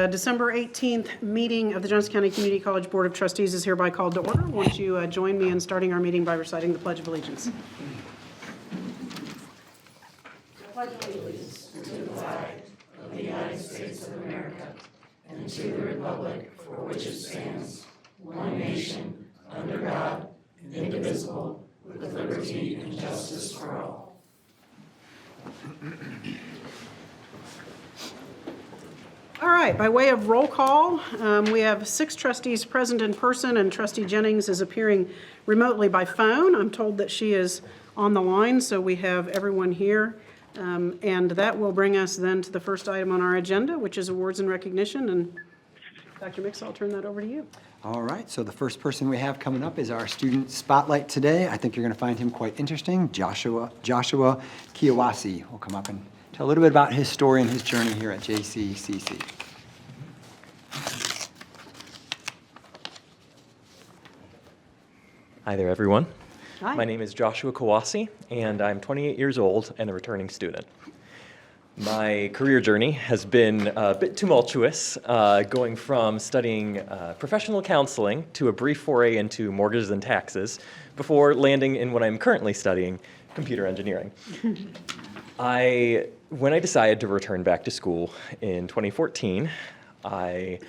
December 18th meeting of the Johnson County Community College Board of Trustees is hereby called to order. Won't you join me in starting our meeting by reciting the Pledge of Allegiance? I pledge allegiance to the flag of the United States of America and to the republic for which it stands, one nation, under God, indivisible, with liberty and justice for all. All right, by way of roll call, we have 6 trustees present in person, and Trustee Jennings is appearing remotely by phone. I'm told that she is on the line, so we have everyone here. And that will bring us then to the first item on our agenda, which is awards and recognition. And Dr. Mix, I'll turn that over to you. All right, so the first person we have coming up is our student spotlight today. I think you're going to find him quite interesting. Joshua Kiawase will come up and tell a little bit about his story and his journey here at JCCC. Hi there, everyone. Hi. My name is Joshua Kiawase, and I'm 28 years old and a returning student. My career journey has been a bit tumultuous, going from studying professional counseling to a brief foray into mortgages and taxes before landing in what I'm currently studying, computer engineering. When I decided to return back to school in 2014, I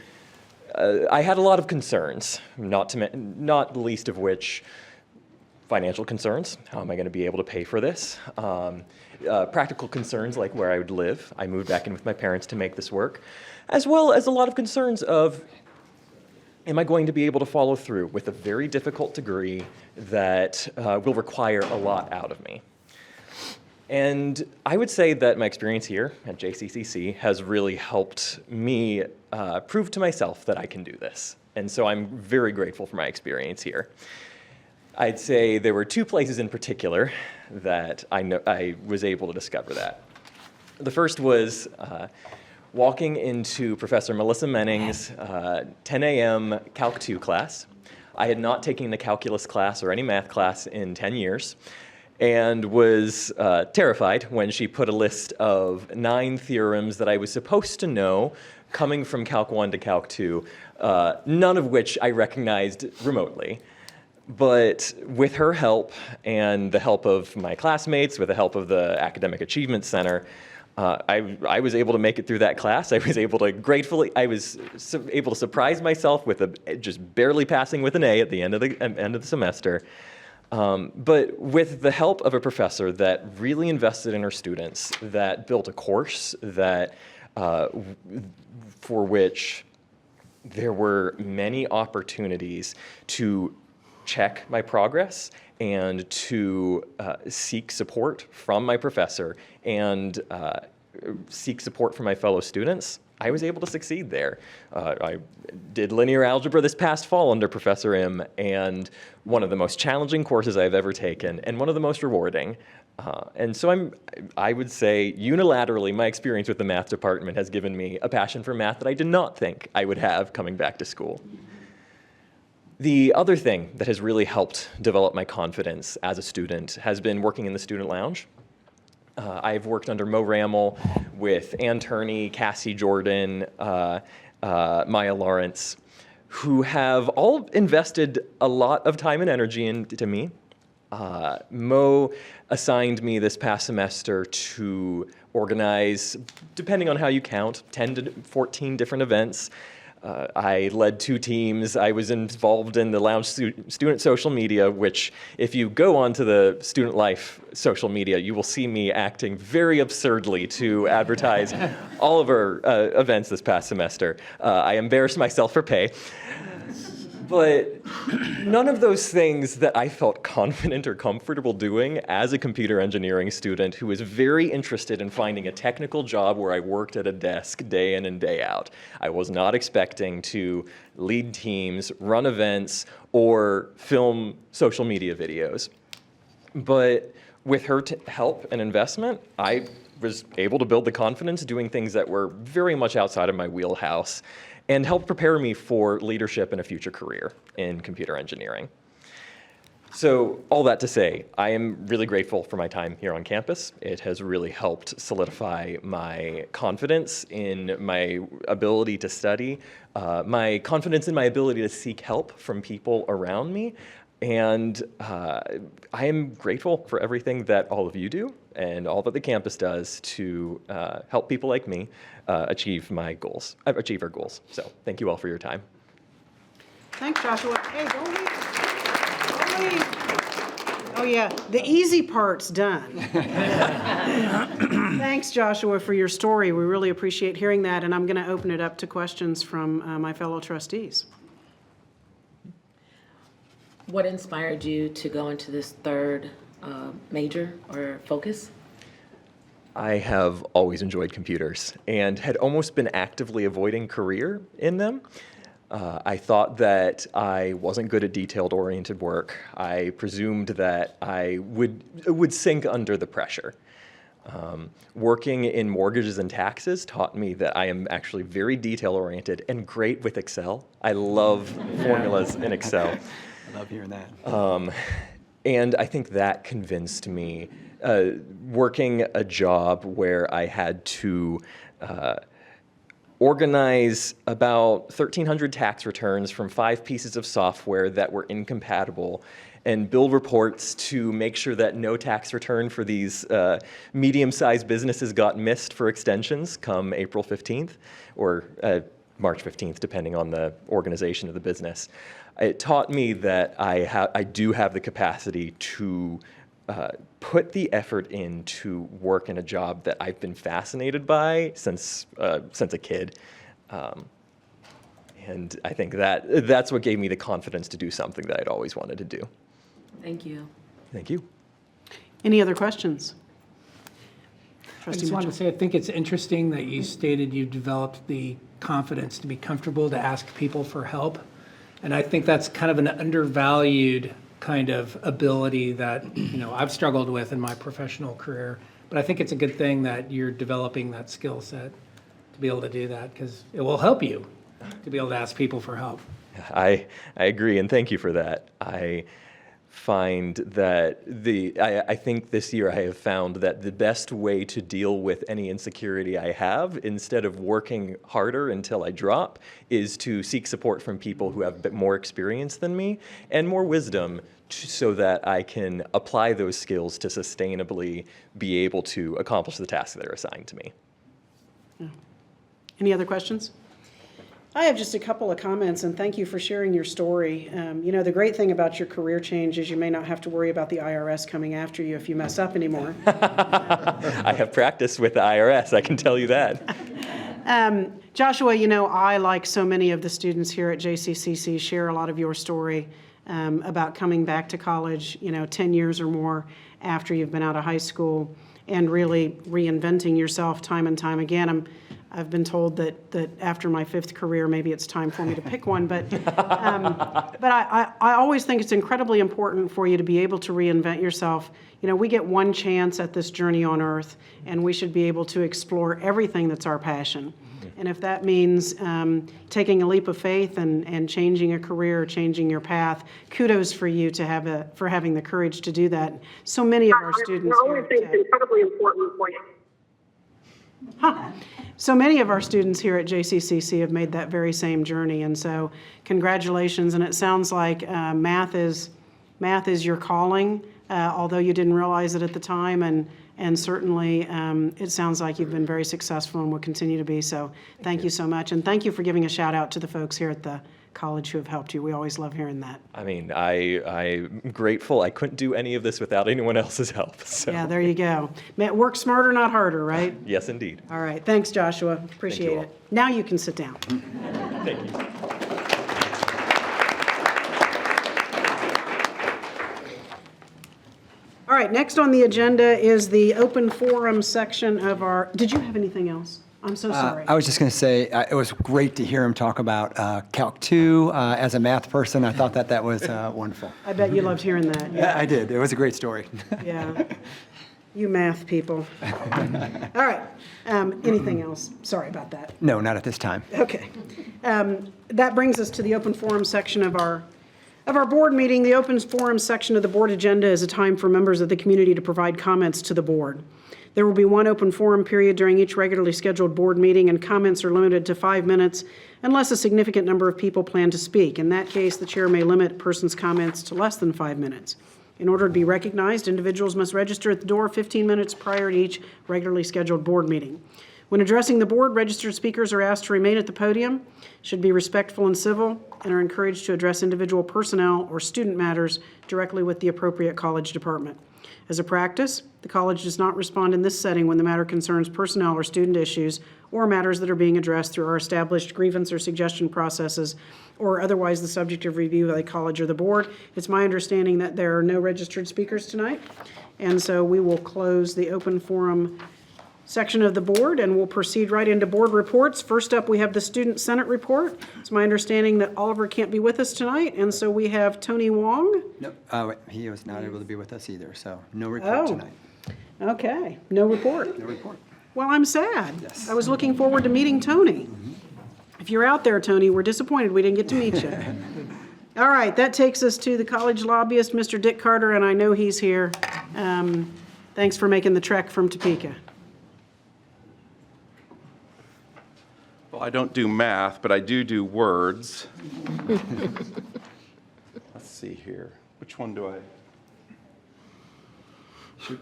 had a lot of concerns, not the least of which financial concerns. How am I going to be able to pay for this? Practical concerns like where I would live. I moved back in with my parents to make this work, as well as a lot of concerns of, am I going to be able to follow through with a very difficult degree that will require a lot out of me? And I would say that my experience here at JCCC has really helped me prove to myself that I can do this. And so I'm very grateful for my experience here. I'd say there were 2 places in particular that I was able to discover that. The first was walking into Professor Melissa Menning's 10 a.m. Calc 2 class. I had not taken a calculus class or any math class in 10 years and was terrified when she put a list of 9 theorems that I was supposed to know coming from Calc 1 to Calc 2, none of which I recognized remotely. But with her help and the help of my classmates, with the help of the Academic Achievement Center, I was able to make it through that class. I was able to surprise myself with just barely passing with an A at the end of the semester. But with the help of a professor that really invested in her students, that built a course that for which there were many opportunities to check my progress and to seek support from my professor and seek support from my fellow students, I was able to succeed there. I did linear algebra this past fall under Professor M, and one of the most challenging courses I've ever taken and one of the most rewarding. And so I would say unilaterally, my experience with the math department has given me a passion for math that I did not think I would have coming back to school. The other thing that has really helped develop my confidence as a student has been working in the student lounge. I've worked under Mo Rammel with Ann Turney, Cassie Jordan, Maya Lawrence, who have all invested a lot of time and energy into me. Mo assigned me this past semester to organize, depending on how you count, 10 to 14 different events. I led 2 teams. I was involved in the lounge student social media, which if you go onto the Student Life social media, you will see me acting very absurdly to advertise all of our events this past semester. I embarrassed myself for pay. But none of those things that I felt confident or comfortable doing as a computer engineering student who was very interested in finding a technical job where I worked at a desk day in and day out. I was not expecting to lead teams, run events, or film social media videos. But with her help and investment, I was able to build the confidence doing things that were very much outside of my wheelhouse and helped prepare me for leadership in a future career in computer engineering. So all that to say, I am really grateful for my time here on campus. It has really helped solidify my confidence in my ability to study, my confidence in my ability to seek help from people around me. And I am grateful for everything that all of you do and all that the campus does to help people like me achieve our goals. So thank you all for your time. Thanks, Joshua. Hey, don't leave. Don't leave. Oh, yeah, the easy part's done. Thanks, Joshua, for your story. We really appreciate hearing that, and I'm going to open it up to questions from my fellow trustees. What inspired you to go into this third major or focus? I have always enjoyed computers and had almost been actively avoiding career in them. I thought that I wasn't good at detailed-oriented work. I presumed that I would sink under the pressure. Working in mortgages and taxes taught me that I am actually very detail-oriented and great with Excel. I love formulas in Excel. I love hearing that. And I think that convinced me, working a job where I had to organize about 1,300 tax returns from 5 pieces of software that were incompatible and build reports to make sure that no tax return for these medium-sized businesses got missed for extensions come April 15th or March 15th, depending on the organization of the business. It taught me that I do have the capacity to put the effort in to work in a job that I've been fascinated by since a kid. And I think that's what gave me the confidence to do something that I'd always wanted to do. Thank you. Thank you. Any other questions? I Trustee just wanted to Mitchell. say, I think it's interesting that you stated you developed the confidence to be comfortable to ask people for help. And I think that's kind of an undervalued kind of ability that, I've struggled with in my professional career. But I think it's a good thing that you're developing that skill set to be able to do that, because it will help you to be able to ask people for help. I agree, and thank you for that. I find that I think this year I have found that the best way to deal with any insecurity I have, instead of working harder until I drop, is to seek support from people who have a bit more experience than me and more wisdom so that I can apply those skills to sustainably be able to accomplish the tasks that are assigned to me. Any other questions? I have just a couple of comments, and thank you for sharing your story. The great thing about your career change is you may not have to worry about the IRS coming after you if you mess up anymore. I have practiced with the IRS, I can tell you that. Joshua, I, like so many of the students here at JCCC, share a lot of your story about coming back to college, 10 years or more after you've been out of high school and really reinventing yourself time and time again. I've been told that after my 5th career, maybe it's time for me to pick one. But I always think it's incredibly important for you to be able to reinvent yourself. We get one chance at this journey on earth, and we should be able to explore everything that's our passion. And if that means taking a leap of faith and changing a career, changing your path, kudos for you for having the courage to do that. So many of our students I always think it's incredibly important for you. So many of our students here at JCCC have made that very same journey, and so congratulations. And it sounds like math is your calling, although you didn't realize it at the time, and certainly it sounds like you've been very successful and will continue to be. So thank you so much, and thank you for giving a shout out to the folks here at the college who have helped you. We always love hearing that. I mean, I'm grateful. I couldn't do any of this without anyone else's help. So. Yeah, there you go. Work smarter, not harder, right? Yes, indeed. All right. Thanks, Joshua. Appreciate all. it. Now you can sit down. Thank you. All right, next on the agenda is the open forum section of our, did you have anything else? I'm so sorry. I was just going to say, it was great to hear him talk about Calc 2 as a math person. I thought that was wonderful. I bet you loved hearing that. Yeah, I did. It was a great story. Yeah. You math people. All right. Anything else? Sorry about that. No, not at this time. Okay. That brings us to the open forum section of our of our board meeting, the open forum section of the board agenda is a time for members of the community to provide comments to the board. There will be one open forum period during each regularly scheduled board meeting, and comments are limited to 5 minutes unless a significant number of people plan to speak. In that case, the chair may limit a person's comments to less than 5 minutes. In order to be recognized, individuals must register at the door 15 minutes prior to each regularly scheduled board meeting. When addressing the board, registered speakers are asked to remain at the podium, should be respectful and civil, and are encouraged to address individual personnel or student matters directly with the appropriate college department. As a practice, the college does not respond in this setting when the matter concerns personnel or student issues or matters that are being addressed through our established grievance or suggestion processes or otherwise the subject of review by the college or the board. It's my understanding that there are no registered speakers tonight, and so we will close the open forum section of the board, and we'll proceed right into board reports. First up, we have the Student Senate report. It's my understanding that Oliver can't be with us tonight, and so we have Tony Wong. Nope, wait, he was not able to be with us either, so no report tonight. Okay, no report. No report. Well, I'm sad. Yes. I was looking forward to meeting Tony. If you're out there, Tony, we're disappointed we didn't get to meet you. All right, that takes us to the college lobbyist, Mr. Dick Carter, and I know he's here. Thanks for making the trek from Topeka. Well, I don't do math, but I do words. Let's see here. Which one do I? Shoot.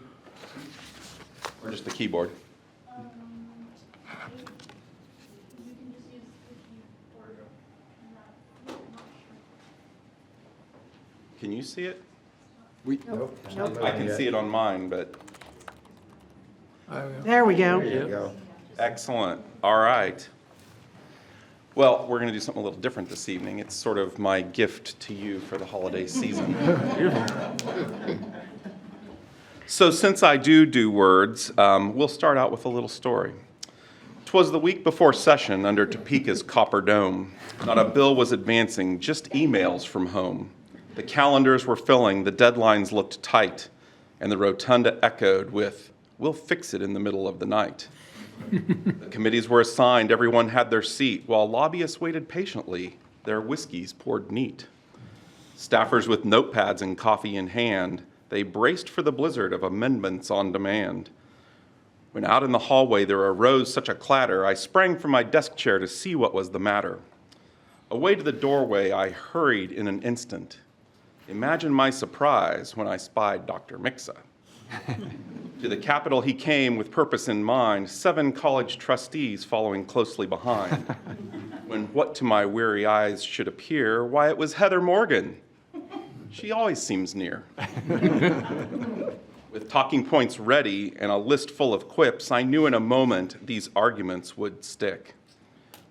Or just the keyboard? Can you see it? I can see it on mine, but There we go. excellent. All right. Well, we're going to do something a little different this evening. It's sort of my gift to you for the holiday season. So since I do words, we'll start out with a little story. 'Twas the week before session under Topeka's copper dome. Not a bill was advancing, just emails from home. The calendars were filling, the deadlines looked tight, and the rotunda echoed with, "We'll fix it in the middle of the night." The committees were assigned, everyone had their seat, while lobbyists waited patiently, their whiskeys poured neat. Staffers with notepads and coffee in hand, they braced for the blizzard of amendments on demand. When out in the hallway there arose such a clatter, I sprang from my desk chair to see what was the matter. Away to the doorway I hurried in an instant. Imagine my surprise when I spied Dr. Mixa. To the Capitol he came with purpose in mind, 7 college trustees following closely behind. When what to my weary eyes should appear, why, it was Heather Morgan. She always seems near. With talking points ready and a list full of quips, I knew in a moment these arguments would stick.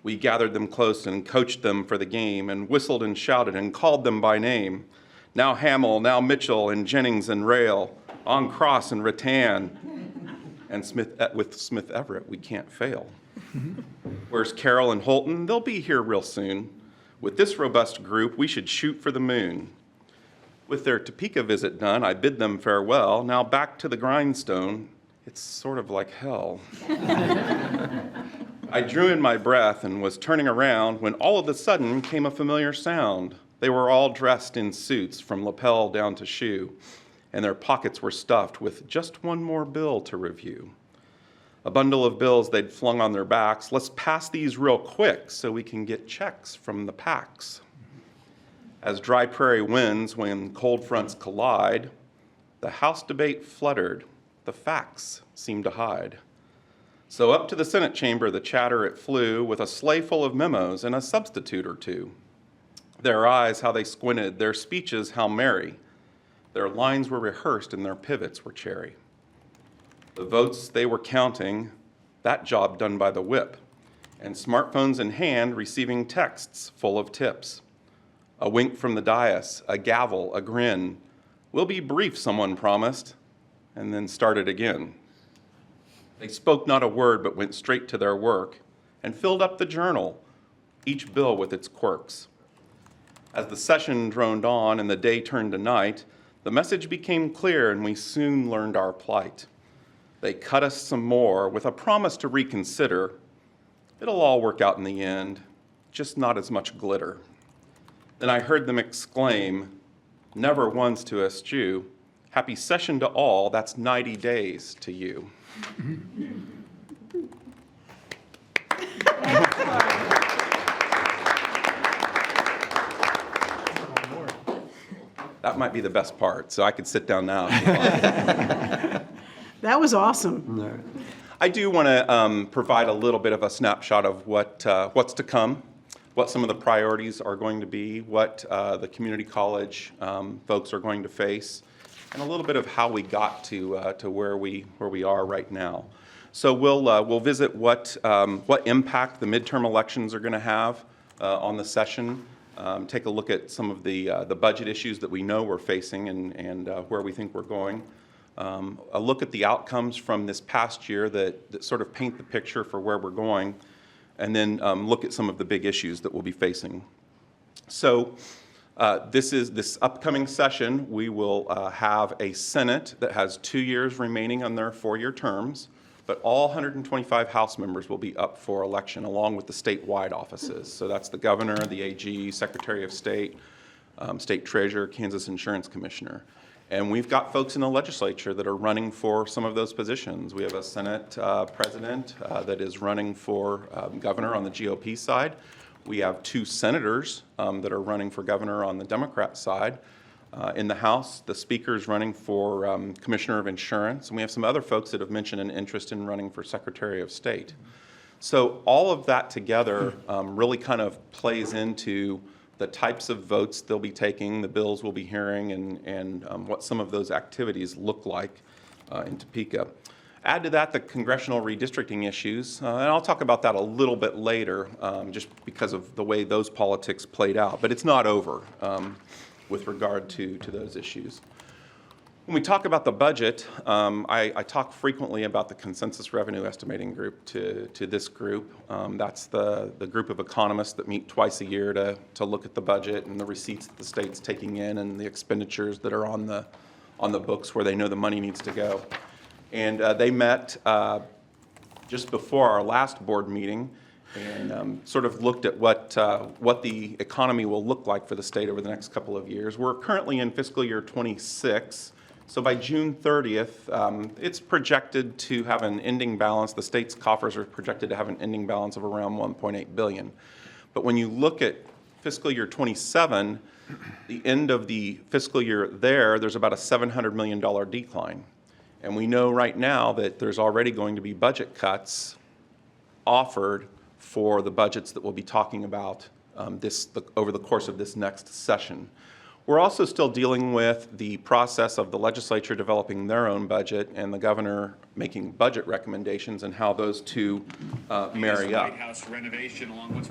We gathered them close and coached them for the game and whistled and shouted and called them by name. Now Hamill, now Mitchell, and Jennings and Rail, on Cross and Rattan, and with Smith Everett, we can't fail. Where's Carroll and Holton? They'll be here real soon. With this robust group, we should shoot for the moon. With their Topeka visit done, I bid them farewell. Now back to the grindstone. It's sort of like hell. I drew in my breath and was turning around when all of a sudden came a familiar sound. They were all dressed in suits from lapel down to shoe, and their pockets were stuffed with just one more bill to review. A bundle of bills they'd flung on their backs. Let's pass these real quick so we can get checks from the PACs. As dry prairie winds when cold fronts collide, the House debate fluttered, the facts seemed to hide. So up to the Senate chamber the chatter it flew with a sleigh full of memos and a substitute or two. Their eyes, how they squinted, their speeches, how merry. Their lines were rehearsed and their pivots were cherry. The votes they were counting, that job done by the whip, and smartphones in hand receiving texts full of tips. A wink from the dais, a gavel, a grin. We'll be brief, someone promised, and then started again. They spoke not a word but went straight to their work and filled up the journal, each bill with its quirks. As the session droned on and the day turned to night, the message became clear and we soon learned our plight. They cut us some more with a promise to reconsider. It'll all work out in the end, just not as much glitter. Then I heard them exclaim, never once to eschew, happy session to all, that's 90 days to you. That might be the best part, so I could sit down now. if you want. That was awesome. I do want to provide a little bit of a snapshot of what's to come, what some of the priorities are going to be, what the community college folks are going to face, and a little bit of how we got to where we are right now. So we'll visit what impact the midterm elections are going to have on the session. Take a look at some of the budget issues that we know we're facing and where we think we're going. A look at the outcomes from this past year that sort of paint the picture for where we're going, and then look at some of the big issues that we'll be facing. So this upcoming session, we will have a Senate that has 2 years remaining on their 4-year terms, but all 125 House members will be up for election along with the statewide offices. So that's the governor, the AG, Secretary of State, State Treasurer, Kansas Insurance Commissioner. And we've got folks in the legislature that are running for some of those positions. We have a Senate president that is running for governor on the GOP side. We have 2 senators that are running for governor on the Democrat side. In the House, the speaker is running for Commissioner of Insurance, and we have some other folks that have mentioned an interest in running for Secretary of State. So all of that together really kind of plays into the types of votes they'll be taking, the bills we'll be hearing, and what some of those activities look like in Topeka. Add to that the congressional redistricting issues, and I'll talk about that a little bit later just because of the way those politics played out, but it's not over with regard to those issues. When we talk about the budget, I talk frequently about the consensus revenue estimating group to this group. That's the group of economists that meet twice a year to look at the budget and the receipts that the state's taking in and the expenditures that are on the books where they know the money needs to go. And they met just before our last board meeting and sort of looked at what the economy will look like for the state over the next couple of years. We're currently in fiscal year 26. So by June 30th, it's projected to have an ending balance. The state's coffers are projected to have an ending balance of around $1.8 billion. But when you look at fiscal year 27, the end of the fiscal year there's about a $700 million decline. And we know right now that there's already going to be budget cuts offered for the budgets that we'll be talking about over the course of this next session. We're also still dealing with the process of the legislature developing their own budget and the governor making budget recommendations and how those two marry up. White House renovation along with.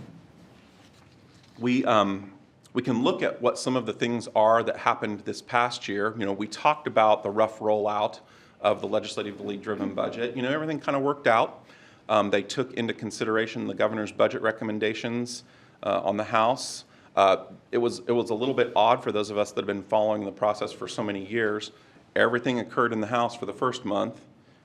We can look at what some of the things are that happened this past year. You know, we talked about the rough rollout of the legislatively driven budget. You know, everything kind of worked out. They took into consideration the governor's budget recommendations on the House. It was a little bit odd for those of us that have been following the process for so many years. Everything occurred in the House for the first month,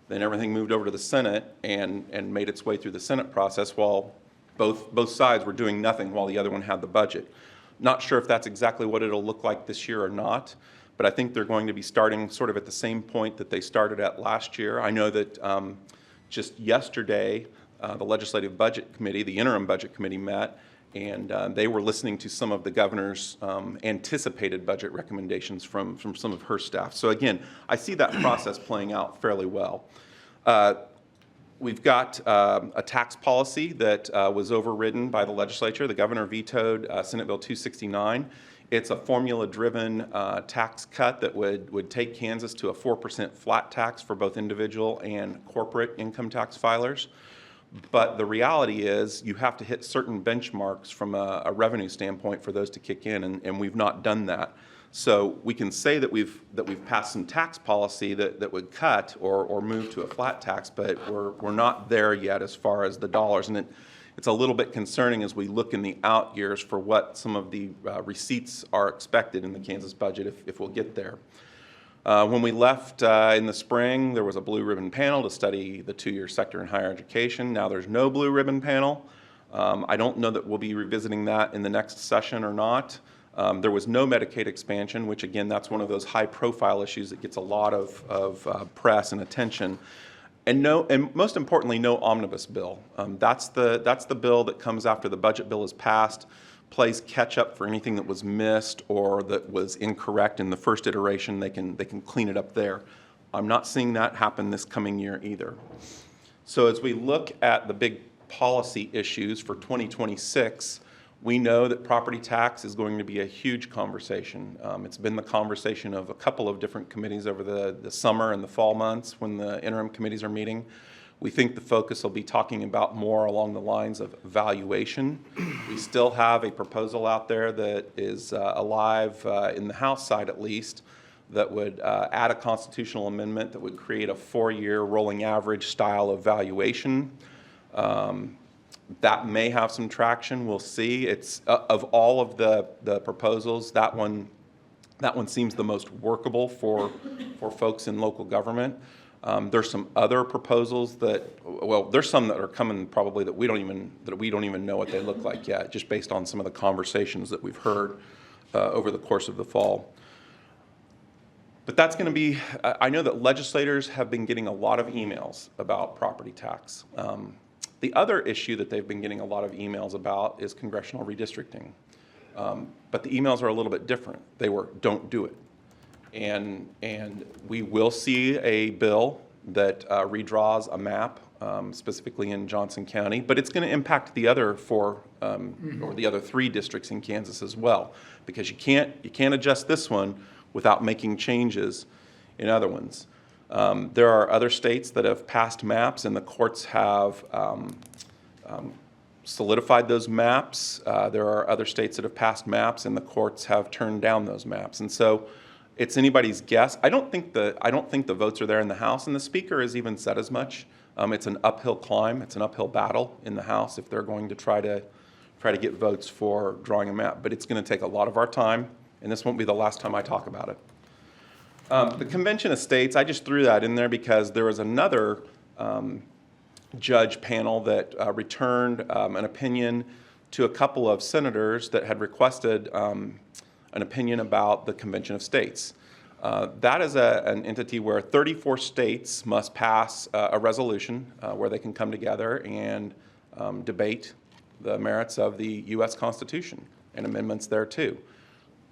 then everything moved over to the Senate and made its way through the Senate process while both sides were doing nothing while the other one had the budget. Not sure if that's exactly what it'll look like this year or not, but I think they're going to be starting sort of at the same point that they started at last year. I know that just yesterday, the Legislative Budget Committee, the Interim Budget Committee met, and they were listening to some of the governor's anticipated budget recommendations from some of her staff. So again, I see that process playing out fairly well. We've got a tax policy that was overridden by the legislature. The governor vetoed Senate Bill 269. It's a formula-driven tax cut that would take Kansas to a 4% flat tax for both individual and corporate income tax filers. But the reality is you have to hit certain benchmarks from a revenue standpoint for those to kick in, and we've not done that. So we can say that we've passed some tax policy that would cut or move to a flat tax, but we're not there yet as far as the dollars. And it's a little bit concerning as we look in the out years for what some of the receipts are expected in the Kansas budget if we'll get there. When we left in the spring, there was a blue ribbon panel to study the two-year sector in higher education. Now there's no blue ribbon panel. I don't know that we'll be revisiting that in the next session or not. There was no Medicaid expansion, which again, that's one of those high-profile issues that gets a lot of press and attention. And most importantly, no omnibus bill. That's the bill that comes after the budget bill is passed, plays catch up for anything that was missed or that was incorrect in the first iteration. They can clean it up there. I'm not seeing that happen this coming year either. So as we look at the big policy issues for 2026, we know that property tax is going to be a huge conversation. It's been the conversation of a couple of different committees over the summer and the fall months when the interim committees are meeting. We think the focus will be talking about more along the lines of valuation. We still have a proposal out there that is alive in the House side at least that would add a constitutional amendment that would create a 4-year rolling average style of valuation. That may have some traction. We'll see. It's of all of the proposals, that one seems the most workable for folks in local government. There's some other proposals there's some that are coming probably that we don't even know what they look like yet, just based on some of the conversations that we've heard over the course of the fall. But that's going to be. I know that legislators have been getting a lot of emails about property tax. The other issue that they've been getting a lot of emails about is congressional redistricting. But the emails are a little bit different. They were, don't do it. And we will see a bill that redraws a map, specifically in Johnson County, but it's going to impact the other 4 or the other 3 districts in Kansas as well, because you can't adjust this one without making changes in other ones. There are other states that have passed maps, and the courts have solidified those maps. There are other states that have passed maps, and the courts have turned down those maps. And so it's anybody's guess. I don't think the votes are there in the House, and the Speaker has even said as much. It's an uphill climb. It's an uphill battle in the House if they're going to try to get votes for drawing a map. But it's going to take a lot of our time, and this won't be the last time I talk about it. The Convention of States, I just threw that in there because there was another judge panel that returned an opinion to a couple of senators that had requested an opinion about the Convention of States. That is an entity where 34 states must pass a resolution where they can come together and debate the merits of the U.S. Constitution and amendments thereto.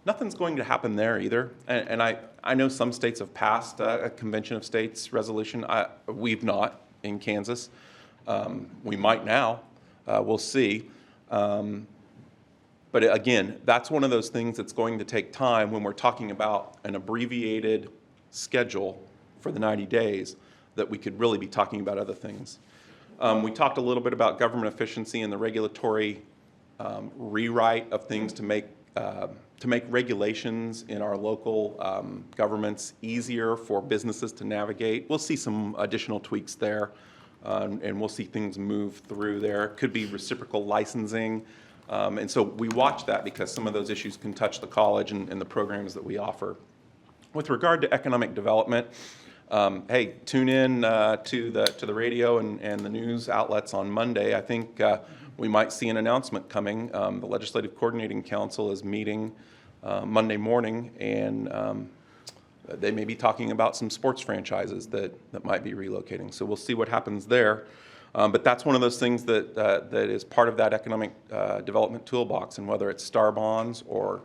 Nothing's going to happen there either. And I know some states have passed a Convention of States resolution. We've not in Kansas. We might now. We'll see. But again, that's one of those things that's going to take time when we're talking about an abbreviated schedule for the 90 days that we could really be talking about other things. We talked a little bit about government efficiency and the regulatory rewrite of things to make regulations in our local governments easier for businesses to navigate. We'll see some additional tweaks there, and we'll see things move through there. Could be reciprocal licensing. And so we watch that because some of those issues can touch the college and the programs that we offer. With regard to economic development, hey, tune in to the radio and the news outlets on Monday. I think we might see an announcement coming. The Legislative Coordinating Council is meeting Monday morning, and they may be talking about some sports franchises that might be relocating. So we'll see what happens there. But that's one of those things that is part of that economic development toolbox, and whether it's STAR bonds or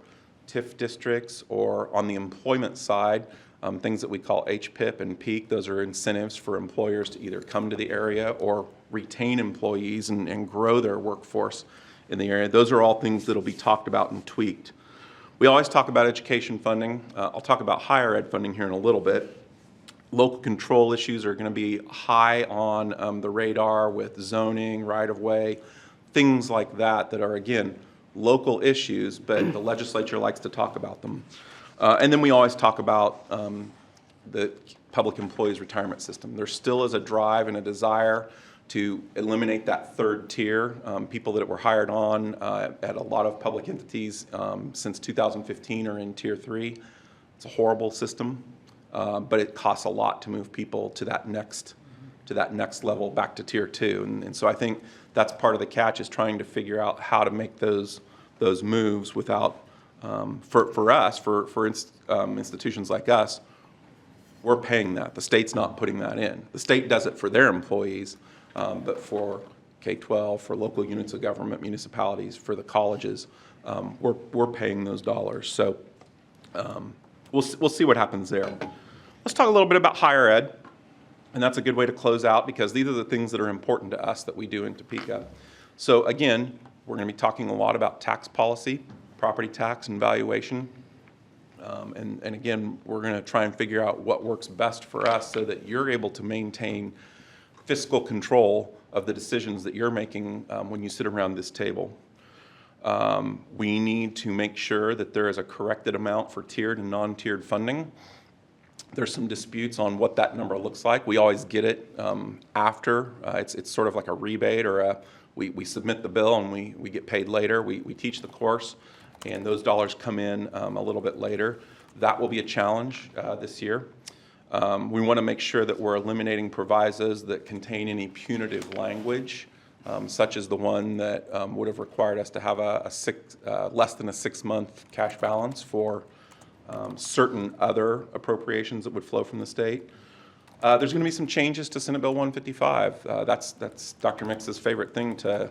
TIF districts or on the employment side, things that we call HPIP and PEAK, those are incentives for employers to either come to the area or retain employees and grow their workforce in the area. Those are all things that will be talked about and tweaked. We always talk about education funding. I'll talk about higher ed funding here in a little bit. Local control issues are going to be high on the radar with zoning, right-of-way, things like that are, again, local issues, but the legislature likes to talk about them. And then we always talk about the public employees retirement system. There still is a drive and a desire to eliminate that third tier. People that were hired on at a lot of public entities since 2015 are in Tier 3. It's a horrible system. But it costs a lot to move people to that next level back to Tier 2, and so I think that's part of the catch is trying to figure out how to make those moves without For us, for institutions like us, we're paying that. The state's not putting that in. The state does it for their employees, but for K-12, for local units of government, municipalities, for the colleges, we're paying those dollars. So we'll see what happens there. Let's talk a little bit about higher ed, and that's a good way to close out because these are the things that are important to us that we do in Topeka. So again, we're going to be talking a lot about tax policy, property tax and valuation. And again, we're going to try and figure out what works best for us so that you're able to maintain fiscal control of the decisions that you're making when you sit around this table. We need to make sure that there is a corrected amount for tiered and non-tiered funding. There's some disputes on what that number looks like. We always get it after. It's sort of like a rebate or we submit the bill and we get paid later. We teach the course and those dollars come in a little bit later. That will be a challenge this year. We want to make sure that we're eliminating provisos that contain any punitive language, such as the one that would have required us to have less than a 6-month cash balance for certain other appropriations that would flow from the state. There's going to be some changes to Senate Bill 155. That's Dr. Mix's favorite thing to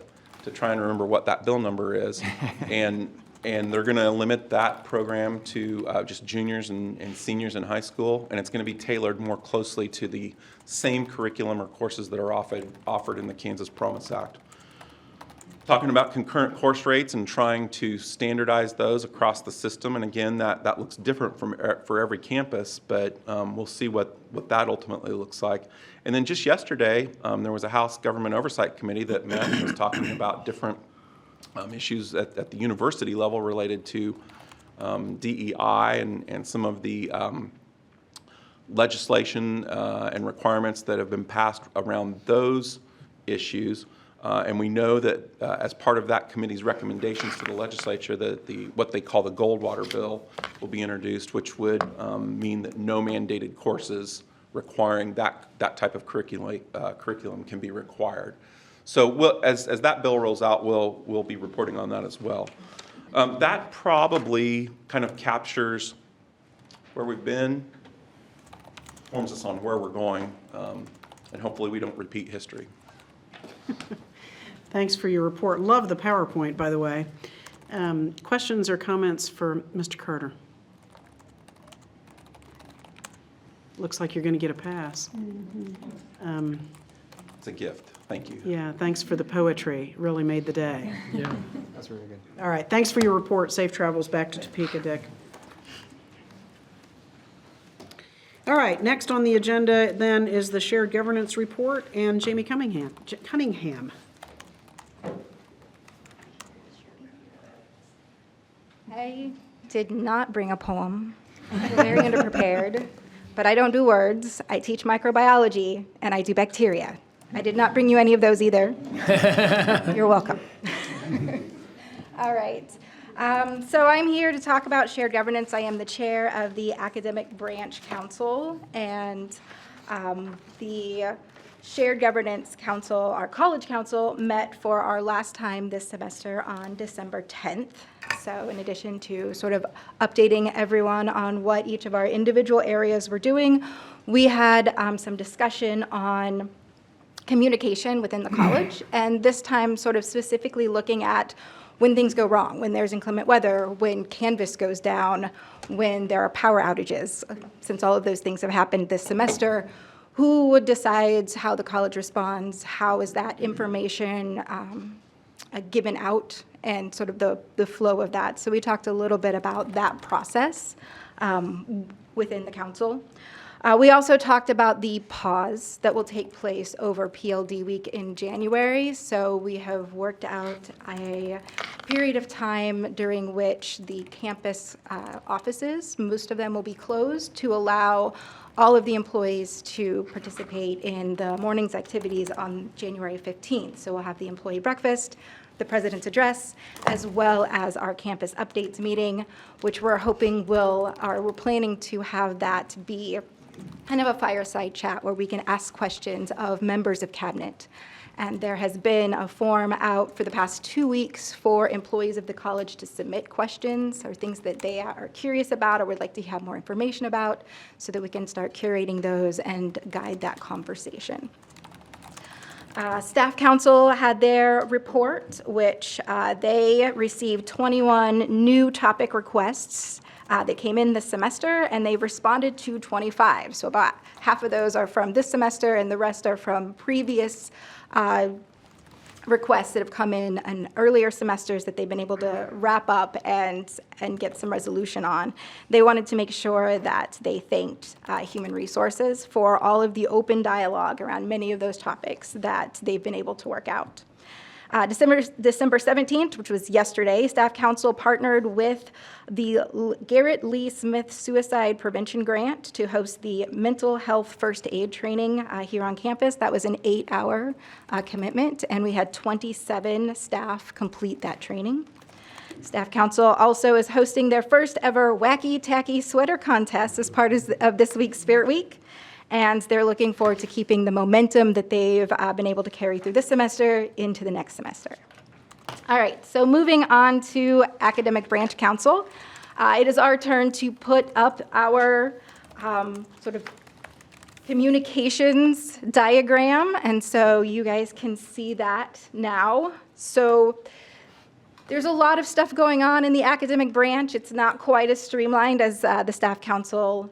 try and remember what that bill number is. And they're going to limit that program to just juniors and seniors in high school, and it's going to be tailored more closely to the same curriculum or courses that are offered in the Kansas Promise Act. Talking about concurrent course rates and trying to standardize those across the system, and again, that looks different for every campus, but we'll see what that ultimately looks like. And then just yesterday, there was a House Government Oversight Committee that met and was talking about different issues at the university level related to DEI and some of the legislation and requirements that have been passed around those issues. And we know that as part of that committee's recommendations to the legislature, that what they call the Goldwater Bill will be introduced, which would mean that no mandated courses requiring that type of curriculum can be required. So as that bill rolls out, we'll be reporting on that as well. That probably kind of captures where we've been, informs us on where we're going, and hopefully we don't repeat history. Thanks for your report. Love the PowerPoint, by the way. Questions or comments for Mr. Carter? Looks like you're going to get a pass. It's a gift. Thank you. Yeah, thanks for the poetry. Really made the day. Yeah, that's really good. All right, thanks for your report. Safe travels back to Topeka, Dick. All right, next on the agenda then is the shared governance report and Jamie Cunningham. I did not bring a poem. I feel very underprepared, but I don't do words. I teach microbiology and I do bacteria. I did not bring you any of those either. You're welcome. All right. So I'm here to talk about shared governance. I am the chair of the Academic Branch Council, and the Shared Governance Council, our college council, met for our last time this semester on December 10th. So in addition to sort of updating everyone on what each of our individual areas were doing, we had some discussion on communication within the college, and this time sort of specifically looking at when things go wrong, when there's inclement weather, when Canvas goes down, when there are power outages. Since all of those things have happened this semester, who decides how the college responds? How is that information given out, and sort of the flow of that? So we talked a little bit about that process within the council. We also talked about the pause that will take place over PLD week in January. So we have worked out a period of time during which the campus offices, most of them will be closed, to allow all of the employees to participate in the morning's activities on January 15th. So we'll have the employee breakfast, the president's address, as well as our campus updates meeting, which we're hoping we're planning to have that be kind of a fireside chat where we can ask questions of members of cabinet. And there has been a form out for the past 2 weeks for employees of the college to submit questions or things that they are curious about or would like to have more information about, so that we can start curating those and guide that conversation. Staff Council had their report, which they received 21 new topic requests that came in this semester, and they responded to 25. So about half of those are from this semester, and the rest are from previous requests that have come in earlier semesters that they've been able to wrap up and get some resolution on. They wanted to make sure that they thanked Human Resources for all of the open dialogue around many of those topics that they've been able to work out. December 17th, which was yesterday, Staff Council partnered with the Garrett Lee Smith Suicide Prevention Grant to host the Mental Health First Aid Training here on campus. That was an 8-hour commitment, and we had 27 staff complete that training. Staff Council also is hosting their first ever Wacky Tacky Sweater Contest as part of this week's Spirit Week. And they're looking forward to keeping the momentum that they've been able to carry through this semester into the next semester. All right, so moving on to Academic Branch Council. It is our turn to put up our sort of communications diagram, and so you guys can see that now. So there's a lot of stuff going on in the academic branch. It's not quite as streamlined as the Staff Council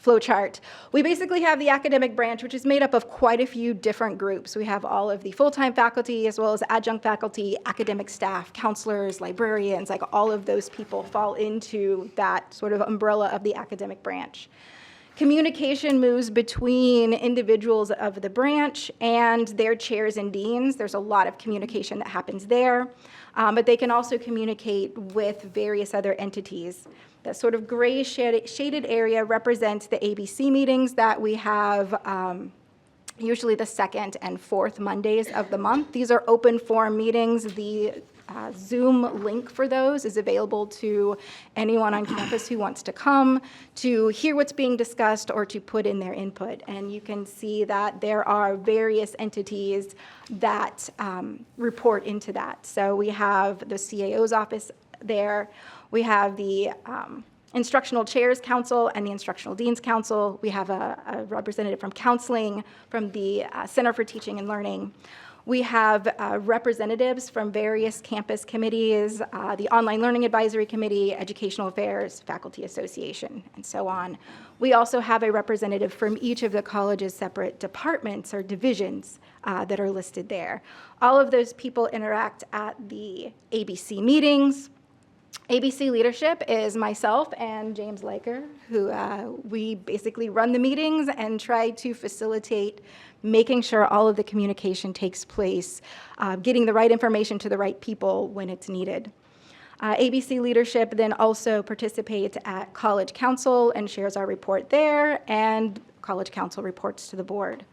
flowchart. We basically have the academic branch, which is made up of quite a few different groups. We have all of the full-time faculty as well as adjunct faculty, academic staff, counselors, librarians, like all of those people fall into that sort of umbrella of the academic branch. Communication moves between individuals of the branch and their chairs and deans. There's a lot of communication that happens there, but they can also communicate with various other entities. That sort of gray shaded area represents the ABC meetings that we have usually the second and fourth Mondays of the month. These are open forum meetings. The Zoom link for those is available to anyone on campus who wants to come to hear what's being discussed or to put in their input. And you can see that there are various entities that report into that. So we have the CAO's office there. We have the Instructional Chairs Council and the Instructional Deans Council. We have a representative from counseling, from the Center for Teaching and Learning. We have representatives from various campus committees, the Online Learning Advisory Committee, Educational Affairs, Faculty Association, and so on. We also have a representative from each of the college's separate departments or divisions that are listed there. All of those people interact at the ABC meetings. ABC leadership is myself and James Laker, who we basically run the meetings and try to facilitate making sure all of the communication takes place, getting the right information to the right people when it's needed. ABC leadership then also participates at College Council and shares our report there, and College Council reports to the board.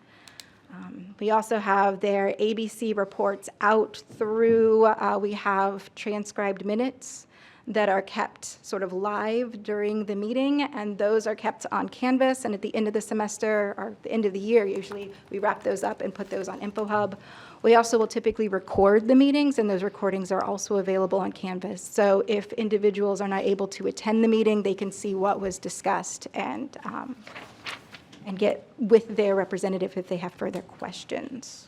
We also have their ABC reports out through, we have transcribed minutes that are kept sort of live during the meeting, and those are kept on Canvas, and at the end of the semester, or the end of the year usually, we wrap those up and put those on InfoHub. We also will typically record the meetings, and those recordings are also available on Canvas. So if individuals are not able to attend the meeting, they can see what was discussed and get with their representative if they have further questions.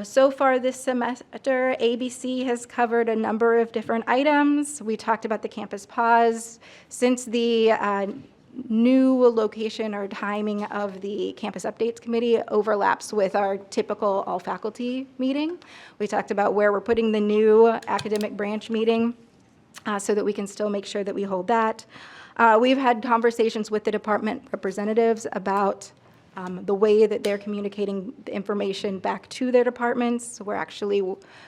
So far this semester, ABC has covered a number of different items. We talked about the campus pause. Since the new location or timing of the Campus Updates Committee overlaps with our typical all-faculty meeting, we talked about where we're putting the new academic branch meeting so that we can still make sure that we hold that. We've had conversations with the department representatives about the way that they're communicating the information back to their departments. So we're actually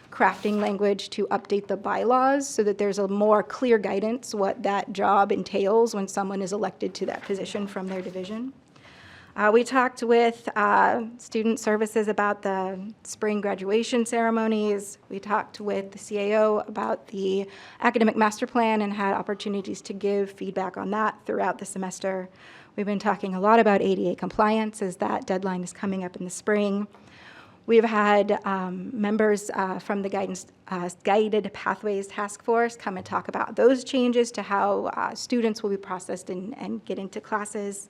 crafting language to update the bylaws so that there's a more clear guidance what that job entails when someone is elected to that position from their division. We talked with student services about the spring graduation ceremonies. We talked with the CAO about the academic master plan and had opportunities to give feedback on that throughout the semester. We've been talking a lot about ADA compliance as that deadline is coming up in the spring. We've had members from the Guided Pathways Task Force come and talk about those changes to how students will be processed and get into classes,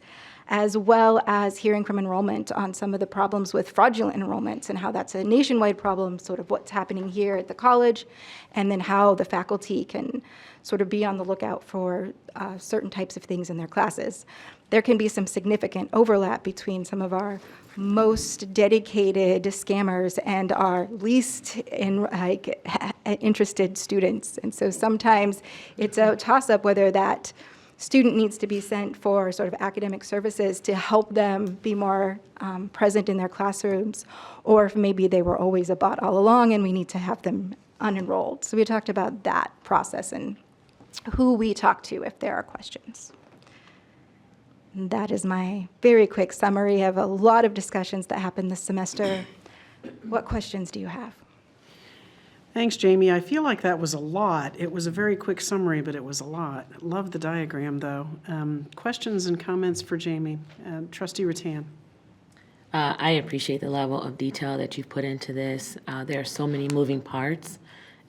as well as hearing from enrollment on some of the problems with fraudulent enrollments and how that's a nationwide problem, sort of what's happening here at the college, and then how the faculty can sort of be on the lookout for certain types of things in their classes. There can be some significant overlap between some of our most dedicated scammers and our least interested students. And so sometimes it's a toss-up whether that student needs to be sent for sort of academic services to help them be more present in their classrooms, or if maybe they were always a bot all along and we need to have them unenrolled. So we talked about that process and who we talk to if there are questions. And that is my very quick summary of a lot of discussions that happened this semester. What questions do you have? Thanks, Jamie. I feel like that was a lot. It was a very quick summary, but it was a lot. Love the diagram, though. Questions and comments for Jamie? Trustee Rattan. I appreciate the level of detail that you've put into this. There are so many moving parts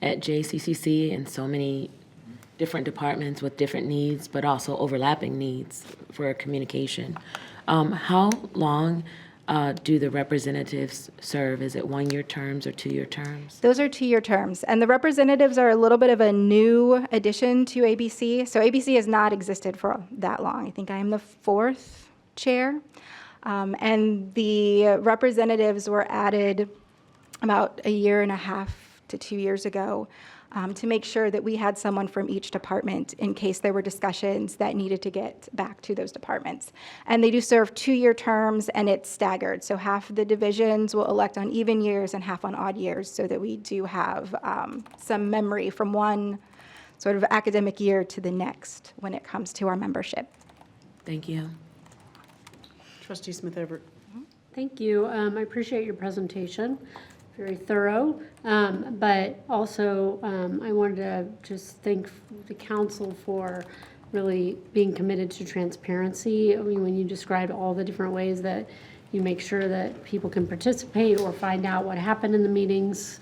at JCCC and so many different departments with different needs, but also overlapping needs for communication. How long do the representatives serve? Is it 1-year terms or 2-year terms? Those are 2-year terms, and the representatives are a little bit of a new addition to ABC. So ABC has not existed for that long. I think I am the 4th chair, and the representatives were added about 1.5 to 2 years ago. To make sure that we had someone from each department in case there were discussions that needed to get back to those departments. And they do serve 2-year terms, and it's staggered. So half of the divisions will elect on even years and half on odd years, so that we do have some memory from one sort of academic year to the next when it comes to our membership. Thank you. Trustee Smith Everett. Thank you. I appreciate your presentation. Very thorough, but also I wanted to just thank the council for really being committed to transparency. I mean, when you described all the different ways that you make sure that people can participate or find out what happened in the meetings,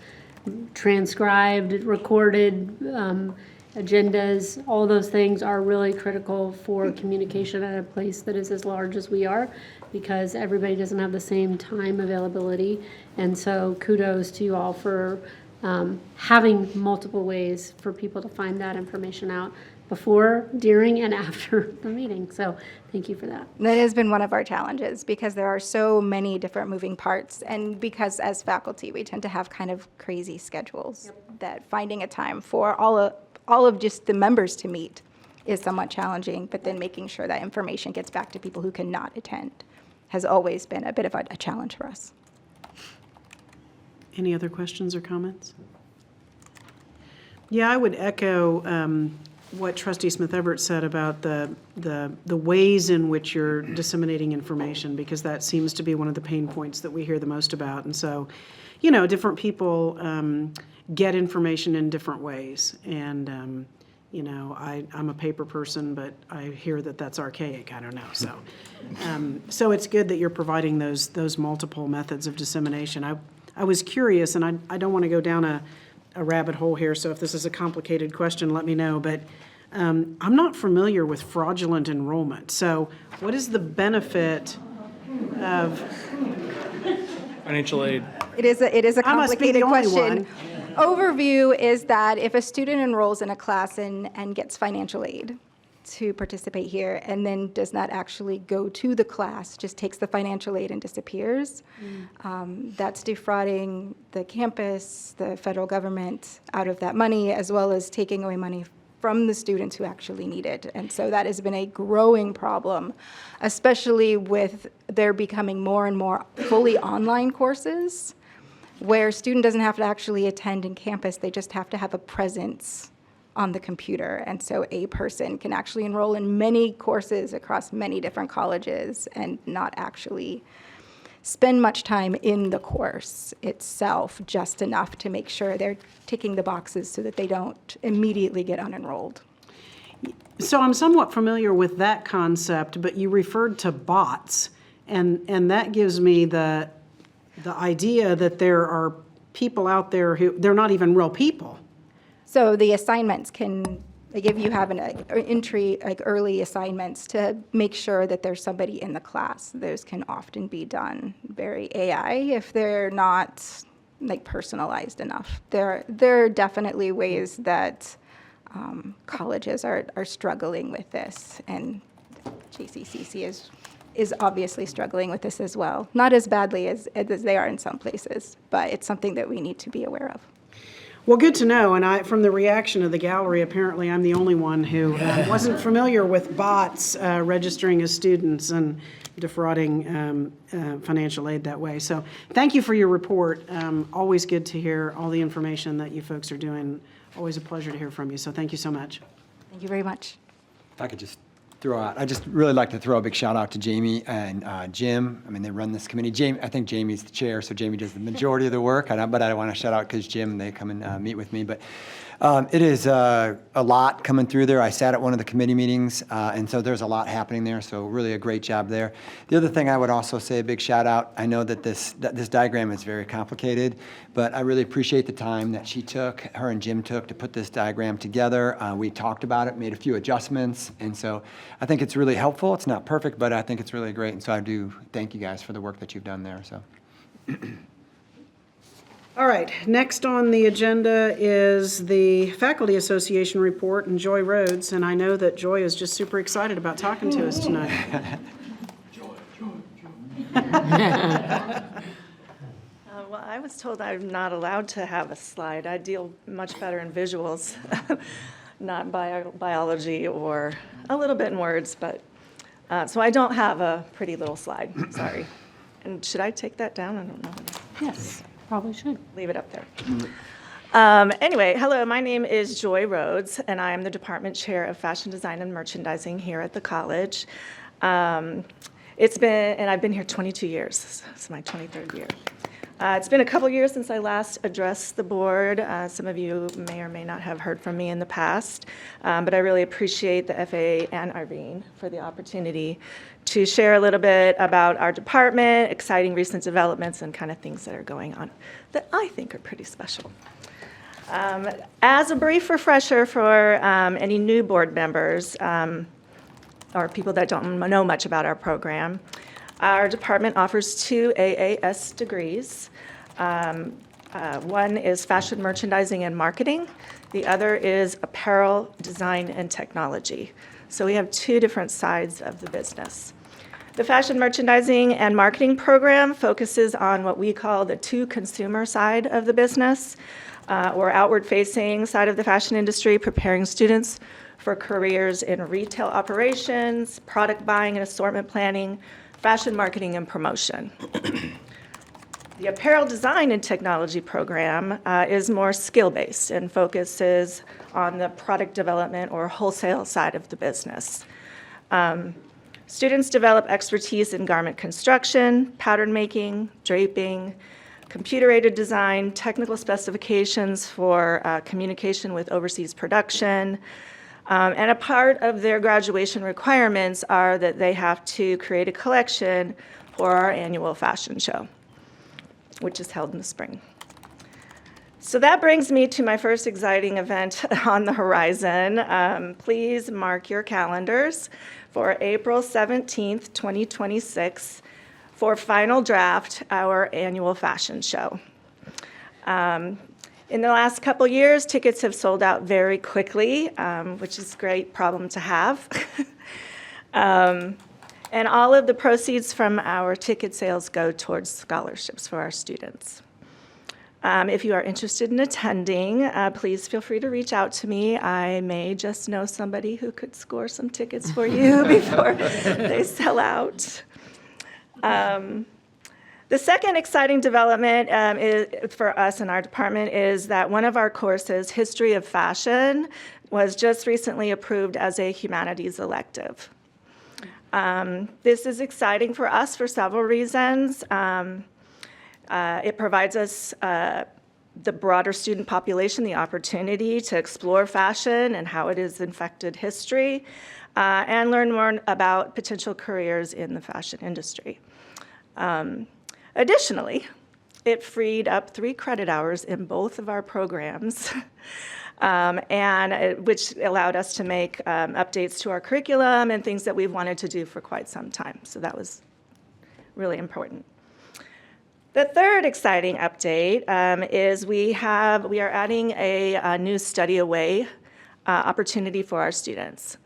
transcribed, recorded, agendas, all those things are really critical for communication at a place that is as large as we are, because everybody doesn't have the same time availability. And so kudos to you all for having multiple ways for people to find that information out before, during, and after the meeting. So thank you for that. That has been one of our challenges because there are so many different moving parts, and because as faculty we tend to have kind of crazy schedules. That finding a time for all of just the members to meet is somewhat challenging, but then making sure that information gets back to people who cannot attend has always been a bit of a challenge for us. Any other questions or comments? Yeah, I would echo what Trustee Smith Everett said about the ways in which you're disseminating information, because that seems to be one of the pain points that we hear the most about. And so, you know, different people get information in different ways. And, you know, I'm a paper person, but I hear that that's archaic. I don't know. So, so it's good that you're providing those multiple methods of dissemination. I was curious, and I don't want to go down a rabbit hole here, so if this is a complicated question, let me know. But I'm not familiar with fraudulent enrollment. So what is the benefit of Financial aid. It is a I must be the complicated only question. one. Overview is that if a student enrolls in a class and gets financial aid to participate here and then does not actually go to the class, just takes the financial aid and disappears, that's defrauding the campus, the federal government out of that money, as well as taking away money from the students who actually need it. And so that has been a growing problem, especially with there becoming more and more fully online courses where a student doesn't have to actually attend in campus, they just have to have a presence on the computer. And so a person can actually enroll in many courses across many different colleges and not actually spend much time in the course itself, just enough to make sure they're ticking the boxes so that they don't immediately get unenrolled. So I'm somewhat familiar with that concept, but you referred to bots, and that gives me the idea that there are people out there who, they're not even real people. So the assignments like if you have an entry, like early assignments to make sure that there's somebody in the class, those can often be done very AI if they're not like personalized enough. There are definitely ways that colleges are struggling with this, and JCCC is obviously struggling with this as well. Not as badly as they are in some places, but it's something that we need to be aware of. Well, good to know, and from the reaction of the gallery, apparently I'm the only one who wasn't familiar with bots registering as students and defrauding financial aid that way. So thank you for your report. Always good to hear all the information that you folks are doing. Always a pleasure to hear from you, so thank you so much. Thank you very much. If I could just I'd just really like to throw a big shout out to Jamie and Jim. I mean, they run this committee. I think Jamie's the chair, so Jamie does the majority of the work. But I want to shout out because Jim, they come and meet with me. But it is a lot coming through there. I sat at one of the committee meetings, and so there's a lot happening there. So really a great job there. The other thing I would also say, a big shout out. I know that this diagram is very complicated, but I really appreciate the time that her and Jim took to put this diagram together. We talked about it, made a few adjustments, and so I think it's really helpful. It's not perfect, but I think it's really great. And so I do thank you guys for the work that you've done there. So. All right, next on the agenda is the Faculty Association report and Joy Rhodes, and I know that Joy is just super excited about talking to us tonight. Well, I was told I'm not allowed to have a slide. I deal much better in visuals, not biology or a little bit in words, but so I don't have a pretty little slide, sorry. And should I take that down? I don't know. Yes, probably should. Leave it up there. Anyway, hello, my name is Joy Rhodes, and I am the Department Chair of Fashion Design and Merchandising here at the college. And I've been here 22 years. This is my 23rd year. It's been a couple years since I last addressed the board. Some of you may or may not have heard from me in the past, but I really appreciate the FAA and Irene for the opportunity to share a little bit about our department, exciting recent developments, and kind of things that are going on that I think are pretty special. As a brief refresher for any new board members or people that don't know much about our program, our department offers 2 AAS degrees. One is Fashion Merchandising and Marketing. The other is Apparel Design and Technology. So we have 2 different sides of the business. The Fashion Merchandising and Marketing program focuses on what we call the to-consumer side of the business, or outward-facing side of the fashion industry, preparing students for careers in retail operations, product buying and assortment planning, fashion marketing and promotion. The Apparel Design and Technology program is more skill-based and focuses on the product development or wholesale side of the business. Students develop expertise in garment construction, pattern making, draping, computer-aided design, technical specifications for communication with overseas production, and a part of their graduation requirements are that they have to create a collection for our annual fashion show, which is held in the spring. So that brings me to my first exciting event on the horizon. Please mark your calendars for April 17th, 2026, for Final Draft, our annual fashion show. In the last couple years, tickets have sold out very quickly, which is a great problem to have. And all of the proceeds from our ticket sales go towards scholarships for our students. If you are interested in attending, please feel free to reach out to me. I may just know somebody who could score some tickets for you before they sell out. The second exciting development for us in our department is that one of our courses, History of Fashion, was just recently approved as a humanities elective. This is exciting for us for several reasons. It provides us, the broader student population, the opportunity to explore fashion and how it has infected history, and learn more about potential careers in the fashion industry. Additionally, it freed up 3 credit hours in both of our programs, which allowed us to make updates to our curriculum and things that we've wanted to do for quite some time. So that was really important. The third exciting update is we are adding a new study away opportunity for our students.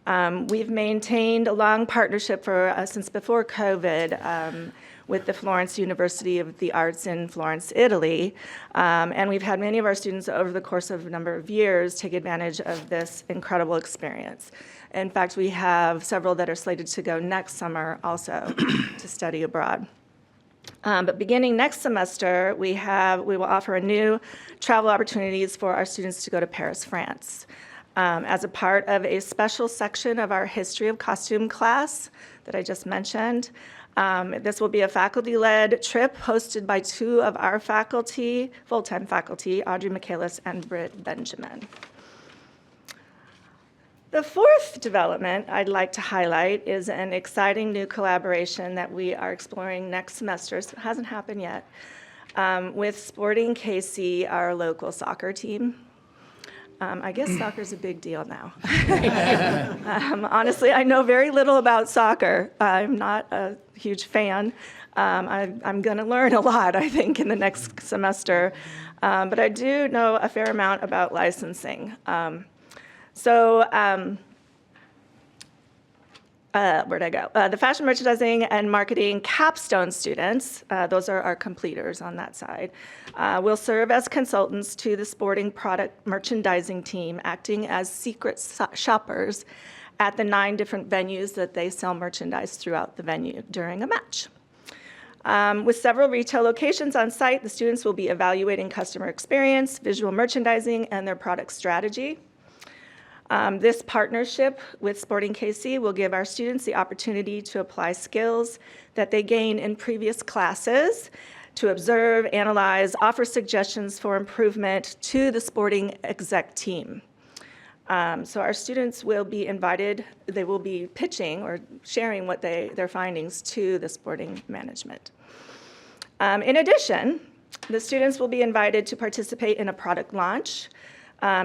We've maintained a long partnership since before COVID with the Florence University of the Arts in Florence, Italy. And we've had many of our students over the course of a number of years take advantage of this incredible experience. In fact, we have several that are slated to go next summer also to study abroad. But beginning next semester, we will offer new travel opportunities for our students to go to Paris, France. As a part of a special section of our History of Costume class that I just mentioned. This will be a faculty-led trip hosted by 2 of our faculty, full-time faculty, Audrey Michaelis and Britt Benjamin. The fourth development I'd like to highlight is an exciting new collaboration that we are exploring next semester, so it hasn't happened yet, with Sporting KC, our local soccer team. I guess soccer's a big deal now. Honestly, I know very little about soccer. I'm not a huge fan. I'm going to learn a lot, I think, in the next semester. But I do know a fair amount about licensing. Where'd I go? The fashion merchandising and marketing capstone students, those are our completers on that side, will serve as consultants to the sporting product merchandising team, acting as secret shoppers at the 9 different venues that they sell merchandise throughout the venue during a match. With several retail locations on site, the students will be evaluating customer experience, visual merchandising, and their product strategy. This partnership with Sporting KC will give our students the opportunity to apply skills that they gain in previous classes to observe, analyze, offer suggestions for improvement to the sporting exec team. So our students will be invited, they will be pitching or sharing their findings to the sporting management. In addition, the students will be invited to participate in a product launch,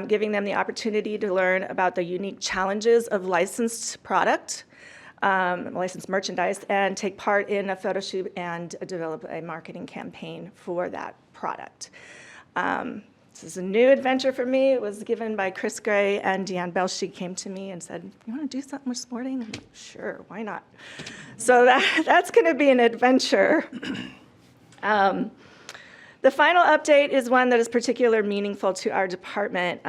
giving them the opportunity to learn about the unique challenges of licensed product, licensed merchandise, and take part in a photo shoot and develop a marketing campaign for that product. This is a new adventure for me. It was given by Chris Gray and Deanne Belshie came to me and said, "You want to do something with sporting?" I'm like, "Sure, why not?" So that's going to be an adventure. The final update is one that is particularly meaningful to our department.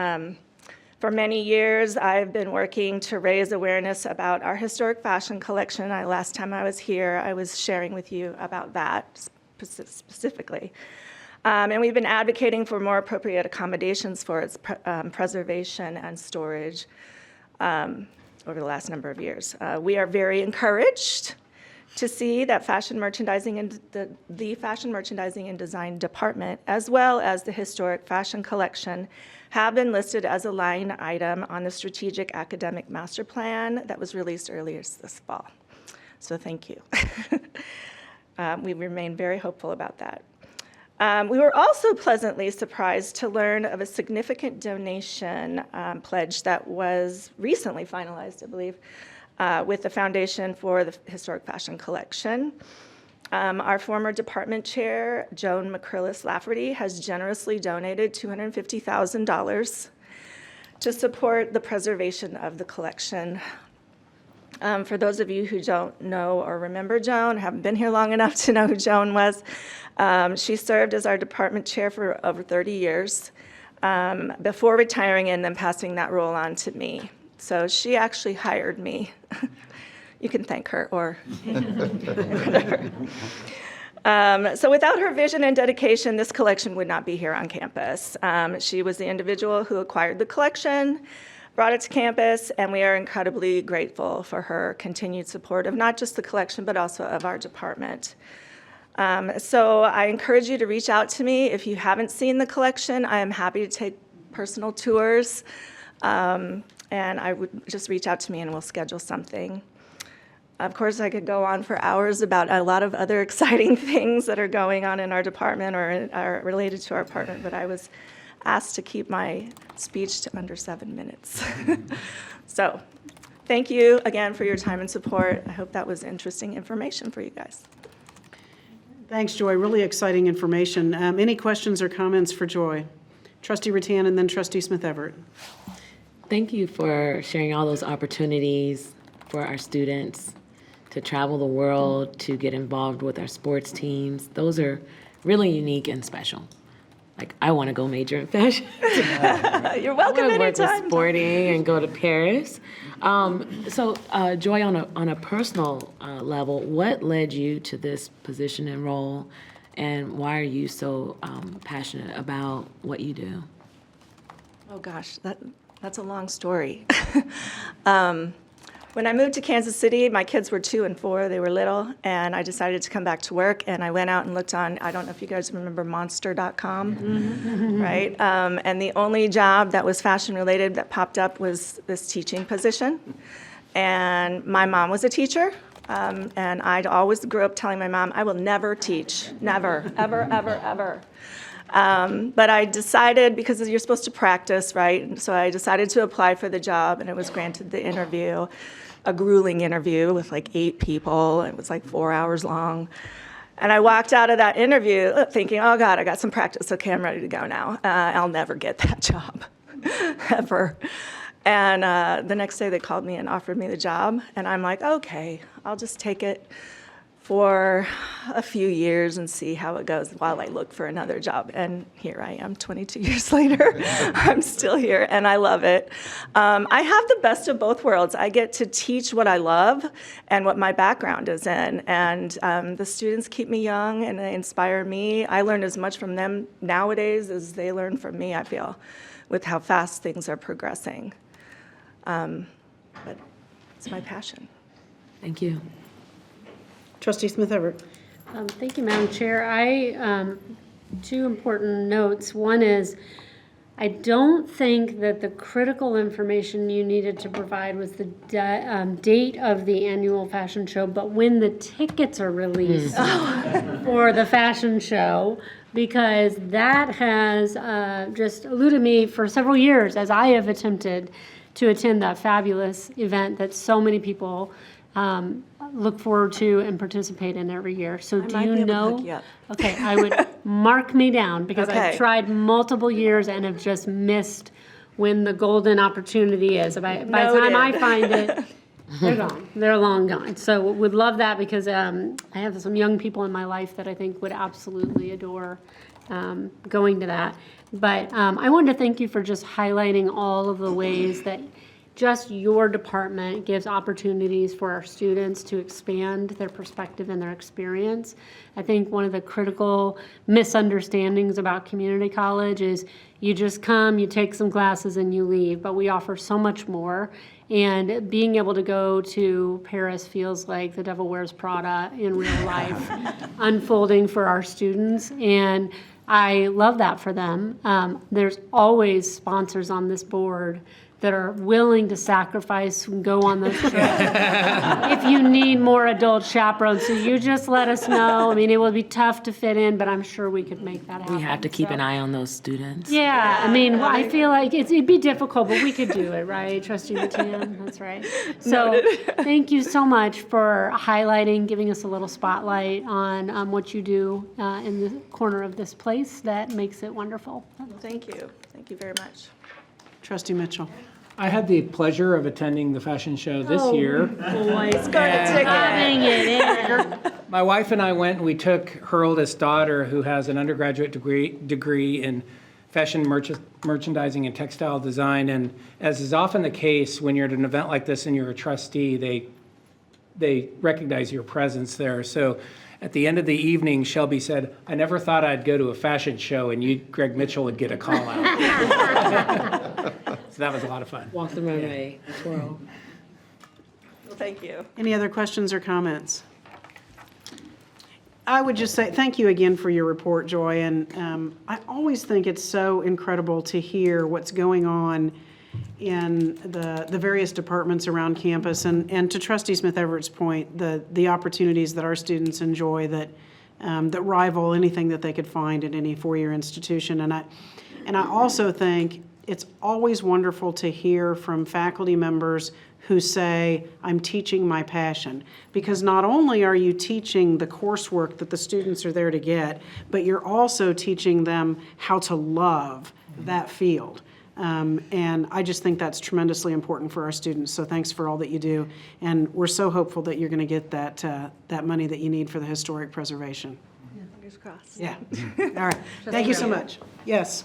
For many years, I've been working to raise awareness about our historic fashion collection. Last time I was here, I was sharing with you about that specifically. And we've been advocating for more appropriate accommodations for its preservation and storage over the last number of years. We are very encouraged to see that fashion merchandising and the Fashion Merchandising and Design Department, as well as the Historic Fashion Collection, have been listed as a line item on the Strategic Academic Master Plan that was released earlier this fall. So thank you. We remain very hopeful about that. We were also pleasantly surprised to learn of a significant donation pledge that was recently finalized, I believe, with the Foundation for the Historic Fashion Collection. Our former department chair, Joan McCrillis Lafferty, has generously donated $250,000 to support the preservation of the collection. For those of you who don't know or remember Joan, haven't been here long enough to know who Joan was, she served as our department chair for over 30 years before retiring and then passing that role on to me. So she actually hired me. You can thank her or whatever. So without her vision and dedication, this collection would not be here on campus. She was the individual who acquired the collection, brought it to campus, and we are incredibly grateful for her continued support of not just the collection, but also of our department. So I encourage you to reach out to me. If you haven't seen the collection, I am happy to take personal tours. And I would just reach out to me and we'll schedule something. Of course, I could go on for hours about a lot of other exciting things that are going on in our department or are related to our department, but I was asked to keep my speech to under 7 minutes. So thank you again for your time and support. I hope that was interesting information for you guys. Thanks, Joy. Really exciting information. Any questions or comments for Joy? Trustee Rattan and then Trustee Smith-Everett. Thank you for sharing all those opportunities for our students to travel the world, to get involved with our sports teams. Those are really unique and special. Like, I want to go major in fashion. You're welcome I want to work anytime. with sporting and go to Paris. So, Joy, on a personal level, what led you to this position and role, and why are you so passionate about what you do? Oh gosh, that's a long story. When I moved to Kansas City, my kids were 2 and 4, they were little, and I decided to come back to work, and I went out and looked on, I don't know if you guys remember monster.com, right? And the only job that was fashion related that popped up was this teaching position. And my mom was a teacher, and I'd always grew up telling my mom, I will never teach, never, ever, ever, ever. But I decided, because you're supposed to practice, right? So I decided to apply for the job, and I was granted the interview, a grueling interview with like 8 people. It was like 4 hours long. And I walked out of that interview thinking, oh God, I got some practice. Okay, I'm ready to go now. I'll never get that job, ever. And the next day they called me and offered me the job. And I'm like, okay, I'll just take it for a few years and see how it goes while I look for another job. And here I am 22 years later. I'm still here and I love it. I have the best of both worlds. I get to teach what I love and what my background is in. And the students keep me young and they inspire me. I learn as much from them nowadays as they learn from me, I feel, with how fast things are progressing. But it's my passion. Thank you. Trustee Smith-Everett. Thank you, Madam Chair. I, 2 important notes. One is, I don't think that the critical information you needed to provide was the date of the annual fashion show, but when the tickets are released for the fashion show, because that has just eluded me for several years as I have attempted to attend that fabulous event that so many people look forward to and participate in every year. So do might be you able to know? hook you up. Okay, I would mark me down because Okay. I've tried multiple years and have just missed when the golden opportunity is. By the time I Noted. find it, they're gone. They're long gone. So would love that because I have some young people in my life that I think would absolutely adore going to that. But I wanted to thank you for just highlighting all of the ways that just your department gives opportunities for our students to expand their perspective and their experience. I think one of the critical misunderstandings about community college is you just come, you take some classes, and you leave, but we offer so much more. And being able to go to Paris feels like the Devil Wears Prada in real life unfolding for our students. And I love that for them. There's always sponsors on this board that are willing to sacrifice and go on those trips. If you need more adult chaperones, so you just let us know. I mean, it will be tough to fit in, but I'm sure we could make that happen. We have to keep So- an eye on those students. Yeah, I mean, I feel like it'd be difficult, but we could do it, right, Trustee Rattan? That's right. So, thank you so much for highlighting, giving us a little spotlight on what you do in the corner of this place that makes it wonderful. Thank you. Thank you very much. Trustee Mitchell. I had the pleasure of attending the fashion show this year. Boys, ticket. having it in. My wife and I went and we took her oldest daughter, who has an undergraduate degree in fashion merchandising and textile design. And as is often the case, when you're at an event like this and you're a trustee, they recognize your presence there. So At the end of the evening, Shelby said, "I never thought I'd go to a fashion show and you, Greg Mitchell, would get a call out." So that was a lot of fun. Walk the runway, twirl. Well, thank you. Any other questions or comments? I would just say thank you again for your report, Joy. And I always think it's so incredible to hear what's going on in the various departments around campus. And to Trustee Smith-Everett's point, the opportunities that our students enjoy that rival anything that they could find at any four-year institution. And I also think it's always wonderful to hear from faculty members who say, I'm teaching my passion. Because not only are you teaching the coursework that the students are there to get, but you're also teaching them how to love that field. And I just think that's tremendously important for our students. So thanks for all that you do. And we're so hopeful that you're going to get that money that you need for the historic preservation. Fingers crossed. Yeah. All right. Thank you so much. Yes.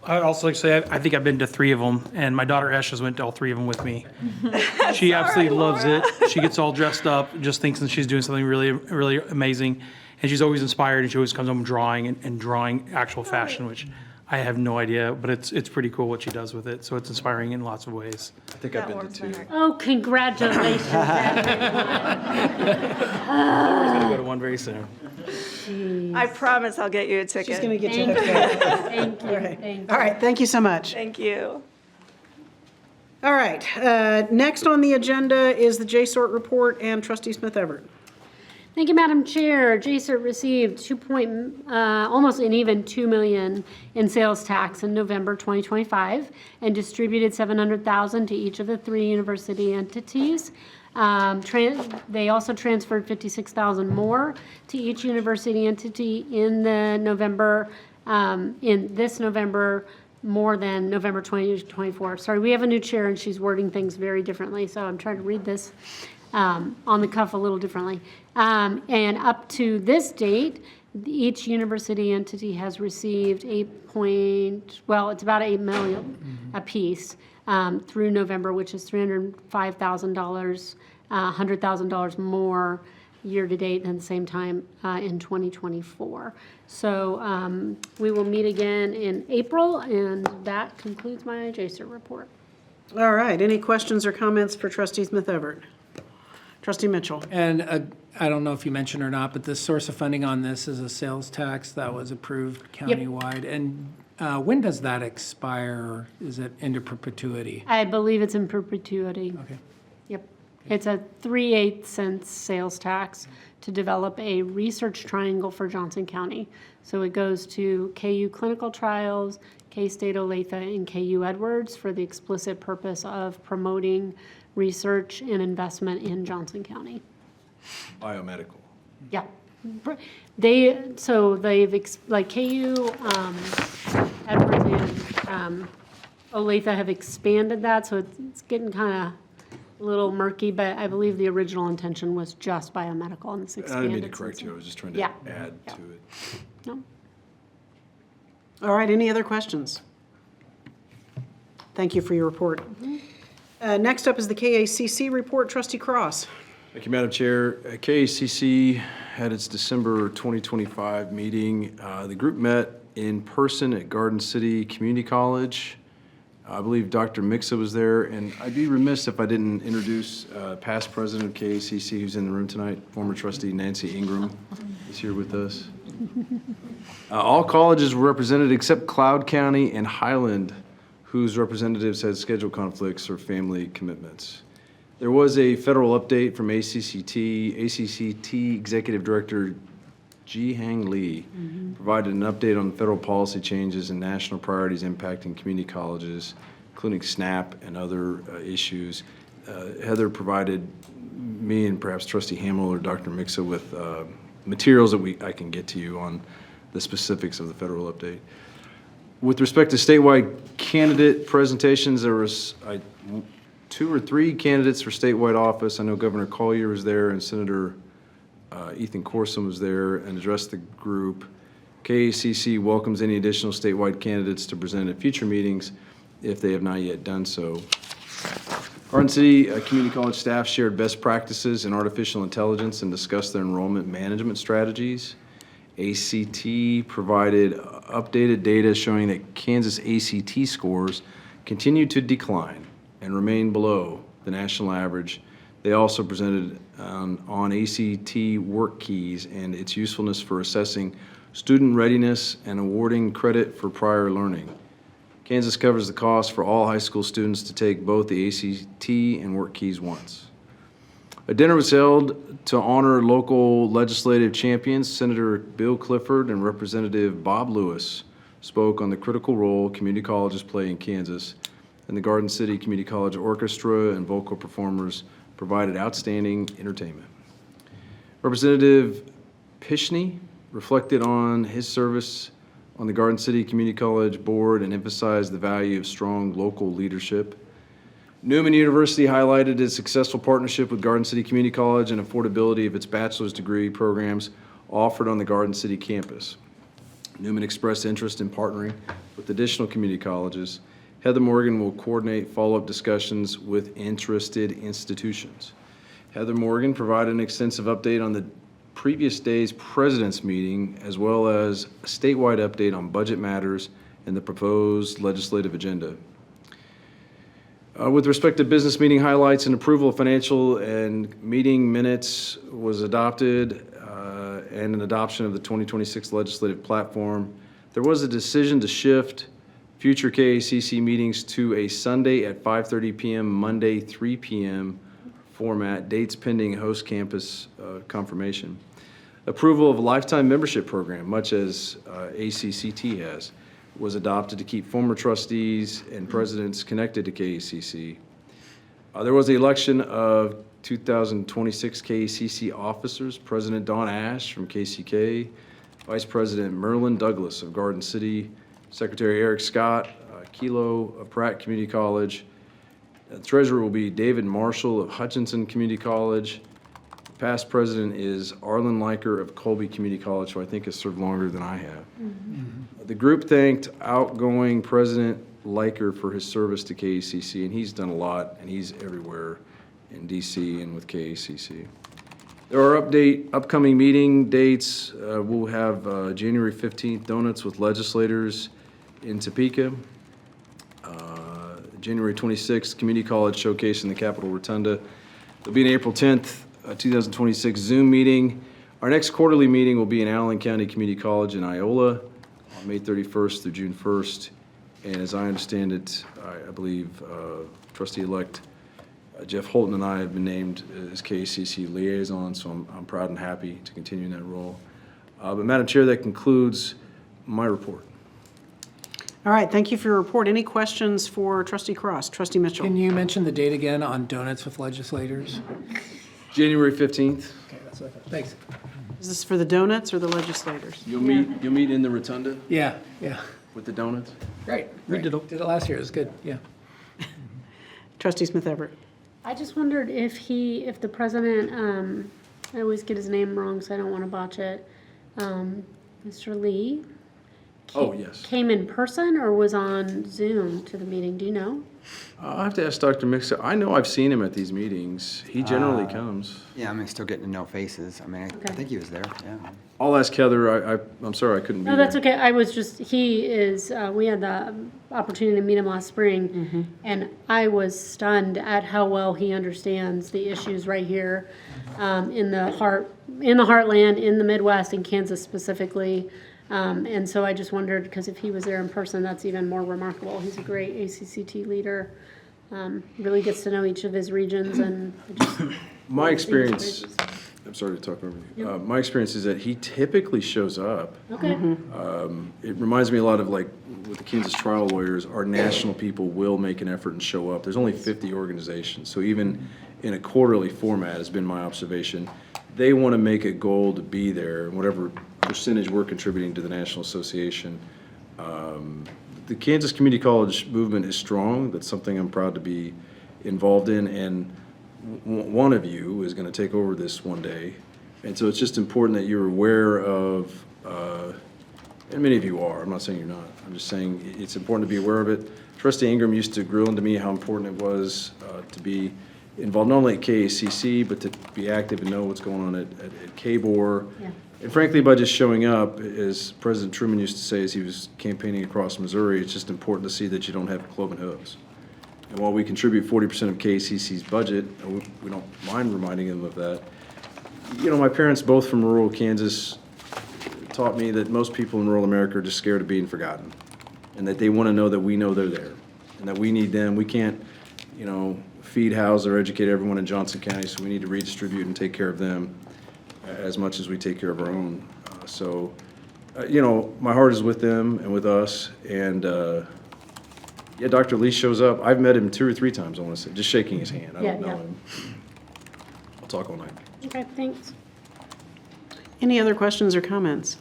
I'd also like to say I think I've been to 3 of them, and my daughter Ash has went to all 3 of them with me. She absolutely loves it. She gets all dressed up, just thinks that she's doing something really, really amazing, and she's always inspired, and she always comes home drawing and drawing actual fashion, which I have no idea, but it's pretty cool what she does with it. So it's inspiring in lots of ways. I think I've been to 2. Oh, congratulations, Laura's gonna go to one very soon. I promise I'll get you a ticket. She's going to get you Thank you. hooked up. Thank you. All right. Thank you. All right. Thank you so much. Thank you. All right. Next on the agenda is the JSORT report and Trustee Smith-Everett. Thank you, Madam Chair. JCERT received almost an even $2 million in sales tax in November 2025 and distributed $700,000 to each of the 3 university entities. They also transferred $56,000 more to each university entity in this November, more than November 2024. Sorry, we have a new chair and she's wording things very differently, so I'm trying to read this on the cuff a little differently. And up to this date, each university entity has received it's about $8 million apiece through November, which is $305,000, $100,000 more year to date than the same time in 2024. So we will meet again in April, and that concludes my JCERT report. All right. Any questions or comments for Trustee Smith-Everett? Trustee Mitchell. And I don't know if you mentioned or not, but the source of funding on this is a sales tax that was approved countywide. And when does that expire? Or is it into perpetuity? I believe it's in perpetuity. Okay. Yep. It's a 3/8 cents sales tax to develop a research triangle for Johnson County. So it goes to KU Clinical Trials, K-State Olathe, and KU Edwards for the explicit purpose of promoting research and investment in Johnson County. Biomedical. Yeah. They've, like KU, Edwards and Olathe have expanded that, so it's getting kind of a little murky, but I believe the original intention was just biomedical, and it's I expanded. didn't mean to correct you. I was just trying to add to it. No. All right. Any other questions? Thank you for your report. Next up is the KACC report. Trustee Cross. Thank you, Madam Chair. KACC had its December 2025 meeting. The group met in person at Garden City Community College. I believe Dr. Mixa was there, and I'd be remiss if I didn't introduce past president of KACC who's in the room tonight, former trustee Nancy Ingram is here with us. All colleges were represented except Cloud County and Highland, whose representatives had schedule conflicts or family commitments. There was a federal update from ACCT Executive Director Ji-Hang Lee provided an update on federal policy changes and national priorities impacting community colleges, including SNAP and other issues. Heather provided me and perhaps Trustee Hamill or Dr. Mixa with materials that I can get to you on the specifics of the federal update. With respect to statewide candidate presentations, there was 2 or 3 candidates for statewide office. I know Governor Collier was there and Senator Ethan Corson was there and addressed the group. KACC welcomes any additional statewide candidates to present at future meetings if they have not yet done so. Garden City Community College staff shared best practices in artificial intelligence and discussed their enrollment management strategies. ACT provided updated data showing that Kansas ACT scores continue to decline and remain below the national average. They also presented on ACT work keys and its usefulness for assessing student readiness and awarding credit for prior learning. Kansas covers the cost for all high school students to take both the ACT and work keys once. A dinner was held to honor local legislative champions. Senator Bill Clifford and Representative Bob Lewis spoke on the critical role community colleges play in Kansas, and the Garden City Community College Orchestra and vocal performers provided outstanding entertainment. Representative Pishney reflected on his service on the Garden City Community College Board and emphasized the value of strong local leadership. Newman University highlighted its successful partnership with Garden City Community College and affordability of its bachelor's degree programs offered on the Garden City campus. Newman expressed interest in partnering with additional community colleges. Heather Morgan will coordinate follow-up discussions with interested institutions. Heather Morgan provided an extensive update on the previous day's president's meeting, as well as a statewide update on budget matters and the proposed legislative agenda. With respect to business meeting highlights, and approval of financial and meeting minutes was adopted, and an adoption of the 2026 legislative platform. There was a decision to shift future KACC meetings to a Sunday at 5:30 p.m., Monday 3 p.m. format, dates pending host campus confirmation. Approval of a lifetime membership program, much as ACCT has, was adopted to keep former trustees and presidents connected to KACC. There was the election of 2026 KACC officers, President Don Ash from KCK, Vice President Merlin Douglas of Garden City, Secretary Eric Scott, Kilo of Pratt Community College. Treasurer will be David Marshall of Hutchinson Community College. Past president is Arlen Liker of Colby Community College, who I think has served longer than I have. The group thanked outgoing President Liker for his service to KACC, and he's done a lot, and he's everywhere in DC and with KACC. There are upcoming meeting dates. We'll have January 15th, Donuts with Legislators in Topeka. January 26th, Community College Showcase in the Capitol Rotunda. There'll be an April 10th, 2026 Zoom meeting. Our next quarterly meeting will be in Allen County Community College in Iola on May 31st through June 1st. And as I understand it, I believe trustee-elect Jeff Holton and I have been named as KACC liaison, so I'm proud and happy to continue in that role. But Madam Chair, that concludes my report. All right, thank you for your report. Any questions for Trustee Cross? Trustee Mitchell? Can you mention the date again on Donuts with Legislators? January 15th. Okay, that's what I thought. Thanks. Is this for the donuts or the legislators? You'll meet in the rotunda Yeah. with the donuts? Great. We did it last year. It was good. Yeah. Trustee Smith Everett? I just wondered if the president, I always get his name wrong, so I don't want to botch it, Mr. Lee? Oh, yes. Came in person or was on Zoom to the meeting, do you know? I'll have to ask Dr. Mixer. I know I've seen him at these meetings. He generally comes. Yeah, I mean, still getting to know faces. I mean, I think he was there, yeah. I'll ask Heather. I'm sorry I couldn't be No, there. that's okay. I was just, he is, we had the opportunity to meet him last spring, and I was stunned at how well he understands the issues right here in the heartland, in the Midwest, in Kansas specifically. And so I just wondered, because if he was there in person, that's even more remarkable. He's a great ACCT leader, really gets to know each of his regions, and just My experience, I'm sorry to talk over you. My experience is that he typically shows up. Okay. It reminds me a lot of like with the Kansas trial lawyers, our national people will make an effort and show up. There's only 50 organizations, so even in a quarterly format, has been my observation, they want to make a goal to be there, and whatever percentage we're contributing to the National Association. The Kansas Community College movement is strong. That's something I'm proud to be involved in, and one of you is going to take over this one day. And so it's just important that you're aware of and many of you are, I'm not saying you're not, I'm just saying it's important to be aware of it. Trustee Ingram used to grill into me how important it was to be involved not only at KACC, but to be active and know what's going on at KBOR. Yeah. And frankly, by just showing up, as President Truman used to say as he was campaigning across Missouri, it's just important to see that you don't have cloven hooves. And while we contribute 40% of KACC's budget, and we don't mind reminding them of that, you know, my parents, both from rural Kansas, taught me that most people in rural America are just scared of being forgotten, and that they want to know that we know they're there, and that we need them. We can't, you know, feed, house, or educate everyone in Johnson County, so we need to redistribute and take care of them as much as we take care of our own. You know, my heart is with them and with us, and yeah, Dr. Lee shows up. I've met him 2 or 3 times, I want to say, just shaking his hand. I don't know him. I'll talk all night. Okay, thanks. Any other questions or comments?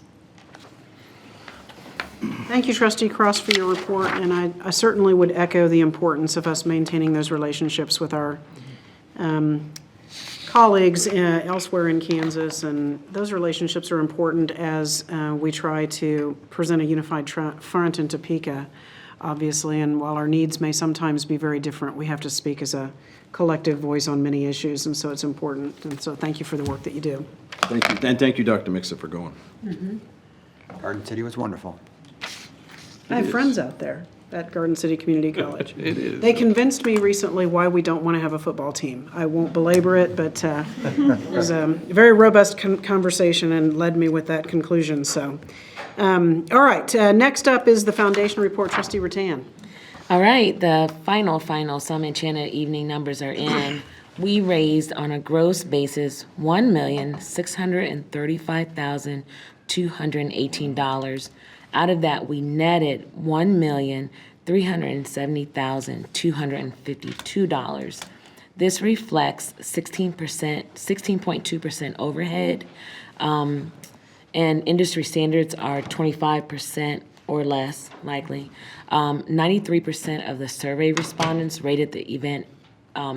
Thank you, Trustee Cross, for your report, and I certainly would echo the importance of us maintaining those relationships with our colleagues elsewhere in Kansas, and those relationships are important as we try to present a unified front in Topeka, obviously, and while our needs may sometimes be very different, we have to speak as a collective voice on many issues, and so it's important, and so thank you for the work that you do. Thank you, and thank you, Dr. Mixon, for going. Garden City was wonderful. I have friends out there at Garden City Community College. It is. They convinced me recently why we don't want to have a football team. I won't belabor it, but it was a very robust conversation and led me with that conclusion, so. All right, next up is the foundation report. Trustee Rattan. All right, the final Some Enchanted Evening numbers are in. We raised on a gross basis $1,635,218. Out of that, we netted $1,370,252. This reflects 16.2% overhead, and industry standards are 25% or less likely. 93% of the survey respondents rated the event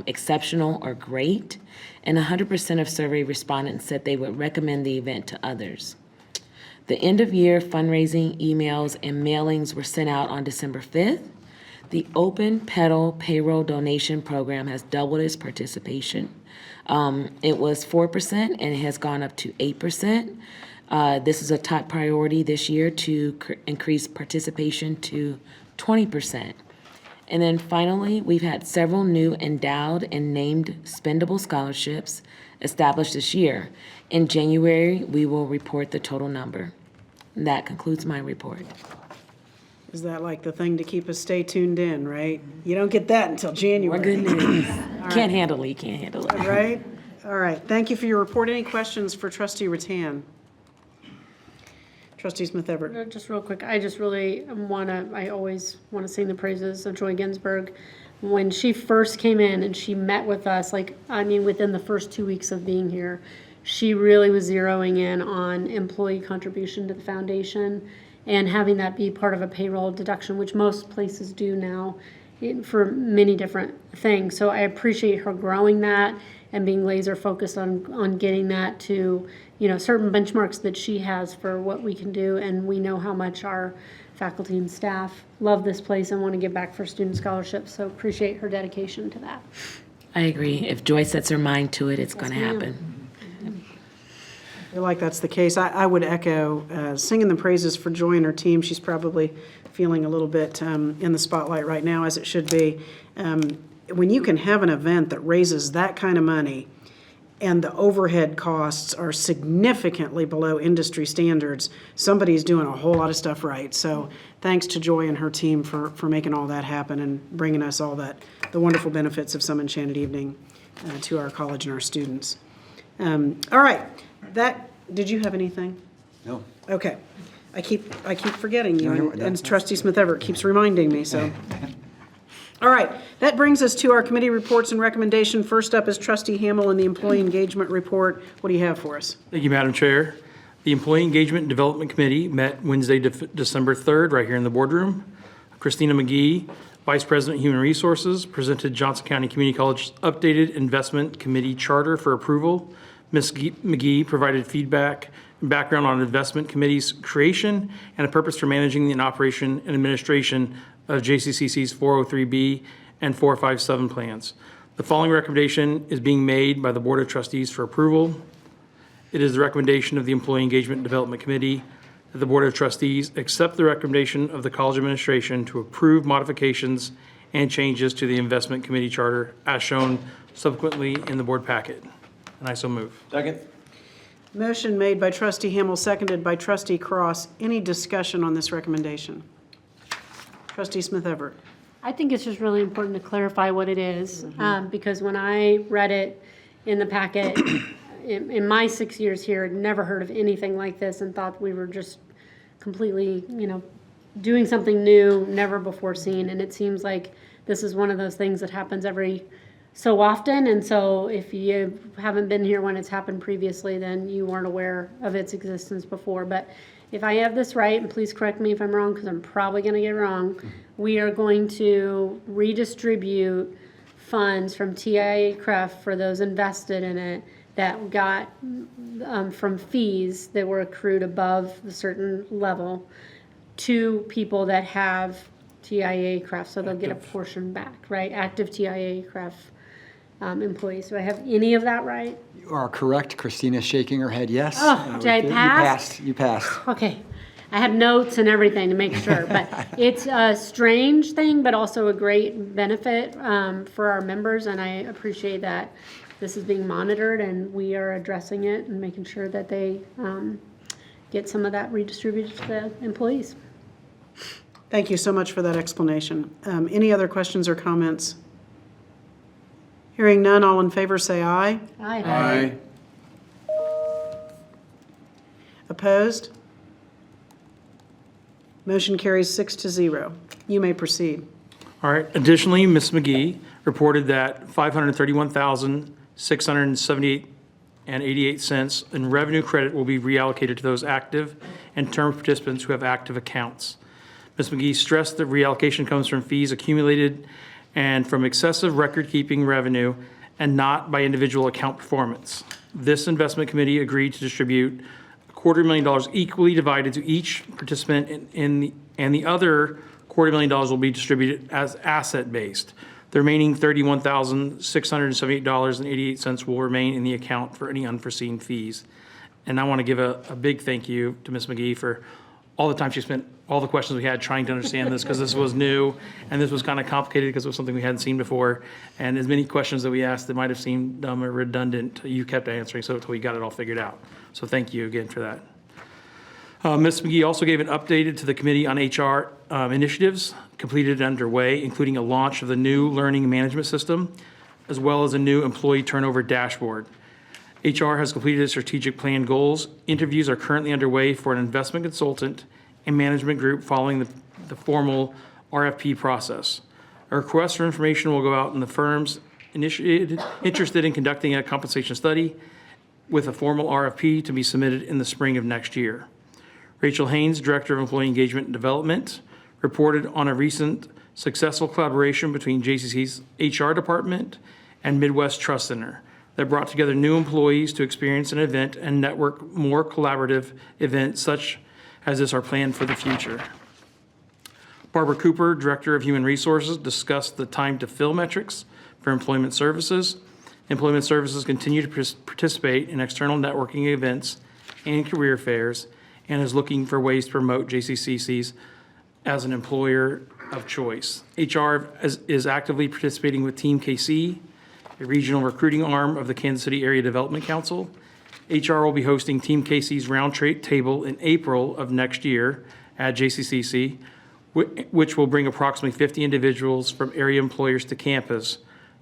exceptional or great, and 100% of survey respondents said they would recommend the event to others. The end-of-year fundraising emails and mailings were sent out on December 5th. The Open Pedal Payroll Donation Program has doubled its participation. It was 4% and it has gone up to 8%. This is a top priority this year to increase participation to 20%. And then finally, we've had several new endowed and named spendable scholarships established this year. In January, we will report the total number. That concludes my report. Is that like the thing to keep us stay tuned in, right? You don't get that until January. More good news. Can't handle it. Right? All right. Thank you for your report. Any questions for Trustee Rattan? Trustee Smith-Everett. Just real quick, I just really I always want to sing the praises of Joy Ginsburg. When she first came in and she met with us, within the first 2 weeks of being here, she really was zeroing in on employee contribution to the foundation and having that be part of a payroll deduction, which most places do now for many different things. So I appreciate her growing that and being laser focused on getting that to, certain benchmarks that she has for what we can do. And we know how much our faculty and staff love this place and want to give back for student scholarships. So appreciate her dedication to that. I agree. If Joy sets her mind to it, it's going to happen. I feel like that's the case. I would echo singing the praises for Joy and her team. She's probably feeling a little bit in the spotlight right now, as it should be. When you can have an event that raises that kind of money and the overhead costs are significantly below industry standards, somebody's doing a whole lot of stuff right. So thanks to Joy and her team for making all that happen and bringing us all the wonderful benefits of Some Enchanted Evening to our college and our students. All right. Did you have anything? No. Okay. I keep forgetting you, No, and Trustee Smith-Everett keeps reminding me, so. All right, that brings us to our committee reports and recommendation. First up is Trustee Hamel and the Employee Engagement Report. What do you have for us? Thank you, Madam Chair. The Employee Engagement and Development Committee met Wednesday, December 3rd, right here in the boardroom. Christina McGee, Vice President, Human Resources, presented Johnson County Community College's updated Investment Committee Charter for approval. Ms. McGee provided feedback and background on investment committee's creation and a purpose for managing the operation and administration of JCCC's 403B and 457 plans. The following recommendation is being made by the Board of Trustees for approval. It is the recommendation of the Employee Engagement and Development Committee that the Board of Trustees accept the recommendation of the college administration to approve modifications and changes to the investment committee charter as shown subsequently in the board packet. And I so move. Second. Motion made by trustee Hamel, seconded by trustee Cross. Any discussion on this recommendation? Trustee Smith Everett. I think it's just really important to clarify what it is, because when I read it in the packet, in my 6 years here, I'd never heard of anything like this and thought we were just completely, doing something new, never before seen. And it seems like this is one of those things that happens every so often. And so if you haven't been here when it's happened previously, then you weren't aware of its existence before. But if I have this right, and please correct me if I'm wrong, because I'm probably going to get it wrong, we are going to redistribute funds from TIA-CREF for those invested in it that got from fees that were accrued above the certain level to people that have TIA-CREF, so they'll get a portion back, right? Active TIA-CREF employees. Do I have any of that right? You are correct. Christina's shaking her head yes. Oh, did I pass? You passed. Okay. I had notes and everything to make sure, but it's a strange thing, but also a great benefit for our members, and I appreciate that this is being monitored and we are addressing it and making sure that they get some of that redistributed to the employees. Thank you so much for that explanation. Any other questions or comments? Hearing none, all in favor say aye. Aye. Opposed? Motion carries 6-0. You may proceed. All right. Additionally, Ms. McGee reported that $531,678.88 in revenue credit will be reallocated to those active and term participants who have active accounts. Ms. McGee stressed that reallocation comes from fees accumulated and from excessive record-keeping revenue and not by individual account performance. This investment committee agreed to distribute $250,000 equally divided to each participant and the other $250,000 will be distributed as asset-based. The remaining $31,678.88 will remain in the account for any unforeseen fees. And I want to give a big thank you to Ms. McGee for all the time she spent, all the questions we had trying to understand this, because this was new and this was kind of complicated because it was something we hadn't seen before. And as many questions that we asked that might have seemed dumb or redundant, you kept answering so until we got it all figured out. So thank you again for that. Ms. McGee also gave an update to the Committee on HR initiatives completed and underway, including a launch of the new learning management system, as well as a new employee turnover dashboard. HR has completed its strategic plan goals. Interviews are currently underway for an investment consultant and management group following the formal RFP process. A request for information will go out in the firms interested in conducting a compensation study with a formal RFP to be submitted in the spring of next year. Rachel Haynes, Director of Employee Engagement and Development, reported on a recent successful collaboration between JCC's HR department and Midwest Trust Center that brought together new employees to experience an event and network more collaborative events such as this are planned for the future. Barbara Cooper, Director of Human Resources, discussed the time to fill metrics for employment services. Employment services continue to participate in external networking events and career fairs and is looking for ways to promote JCCCs as an employer of choice. HR is actively participating with Team KC, a regional recruiting arm of the Kansas City Area Development Council. HR will be hosting Team KC's round table in April of next year at JCCC, which will bring approximately 50 individuals from area employers to campus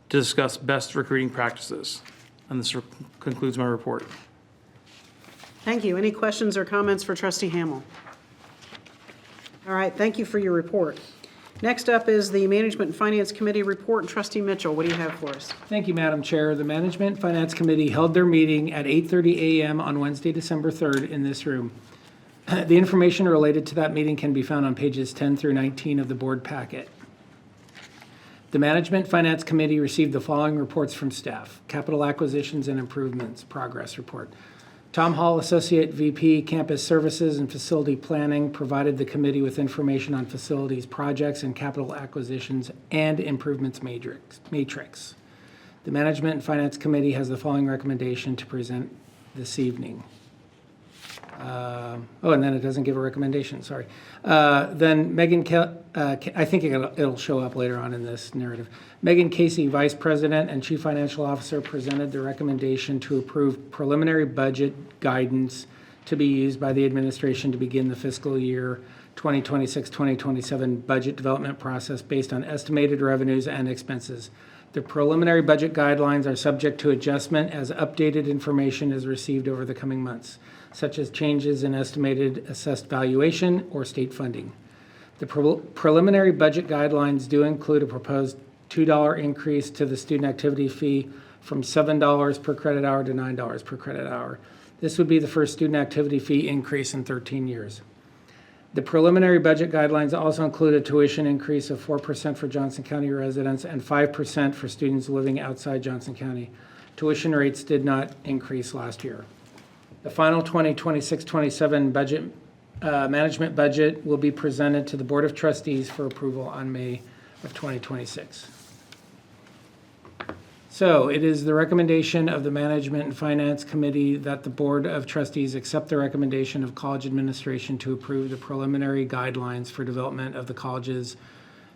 to discuss best recruiting practices. And this concludes my report. Thank you. Any questions or comments for Trustee Hamel? All right, thank you for your report. Next up is the Management and Finance Committee report. Trustee Mitchell, what do you have for us? Thank you, Madam Chair. The Management and Finance Committee held their meeting at 8:30 a.m. on Wednesday, December 3rd in this room. The information related to that meeting can be found on pages 10 through 19 of the board packet. The Management Finance Committee received the following reports from staff: Capital Acquisitions and Improvements Progress Report. Tom Hall, Associate VP, Campus Services and Facility Planning, provided the committee with information on facilities projects and capital acquisitions and improvements matrix. The Management and Finance Committee has the following recommendation to present this evening. And then it doesn't give a recommendation, sorry. Then Megan, I think it'll show up later on in this narrative. Megan Casey, Vice President and Chief Financial Officer, presented the recommendation to approve preliminary budget guidance to be used by the administration to begin the fiscal year 2026-2027 budget development process based on estimated revenues and expenses. The preliminary budget guidelines are subject to adjustment as updated information is received over the coming months, such as changes in estimated assessed valuation or state funding. The preliminary budget guidelines do include a proposed $2 increase to the student activity fee from $7 per credit hour to $9 per credit hour. This would be the first student activity fee increase in 13 years. The preliminary budget guidelines also include a tuition increase of 4% for Johnson County residents and 5% for students living outside Johnson County. Tuition rates did not increase last year. The final 2026-27 budget, management budget will be presented to the Board of Trustees for approval on May of 2026. So it is the recommendation of the Management and Finance Committee that the Board of Trustees accept the recommendation of college administration to approve the preliminary guidelines for development of the college's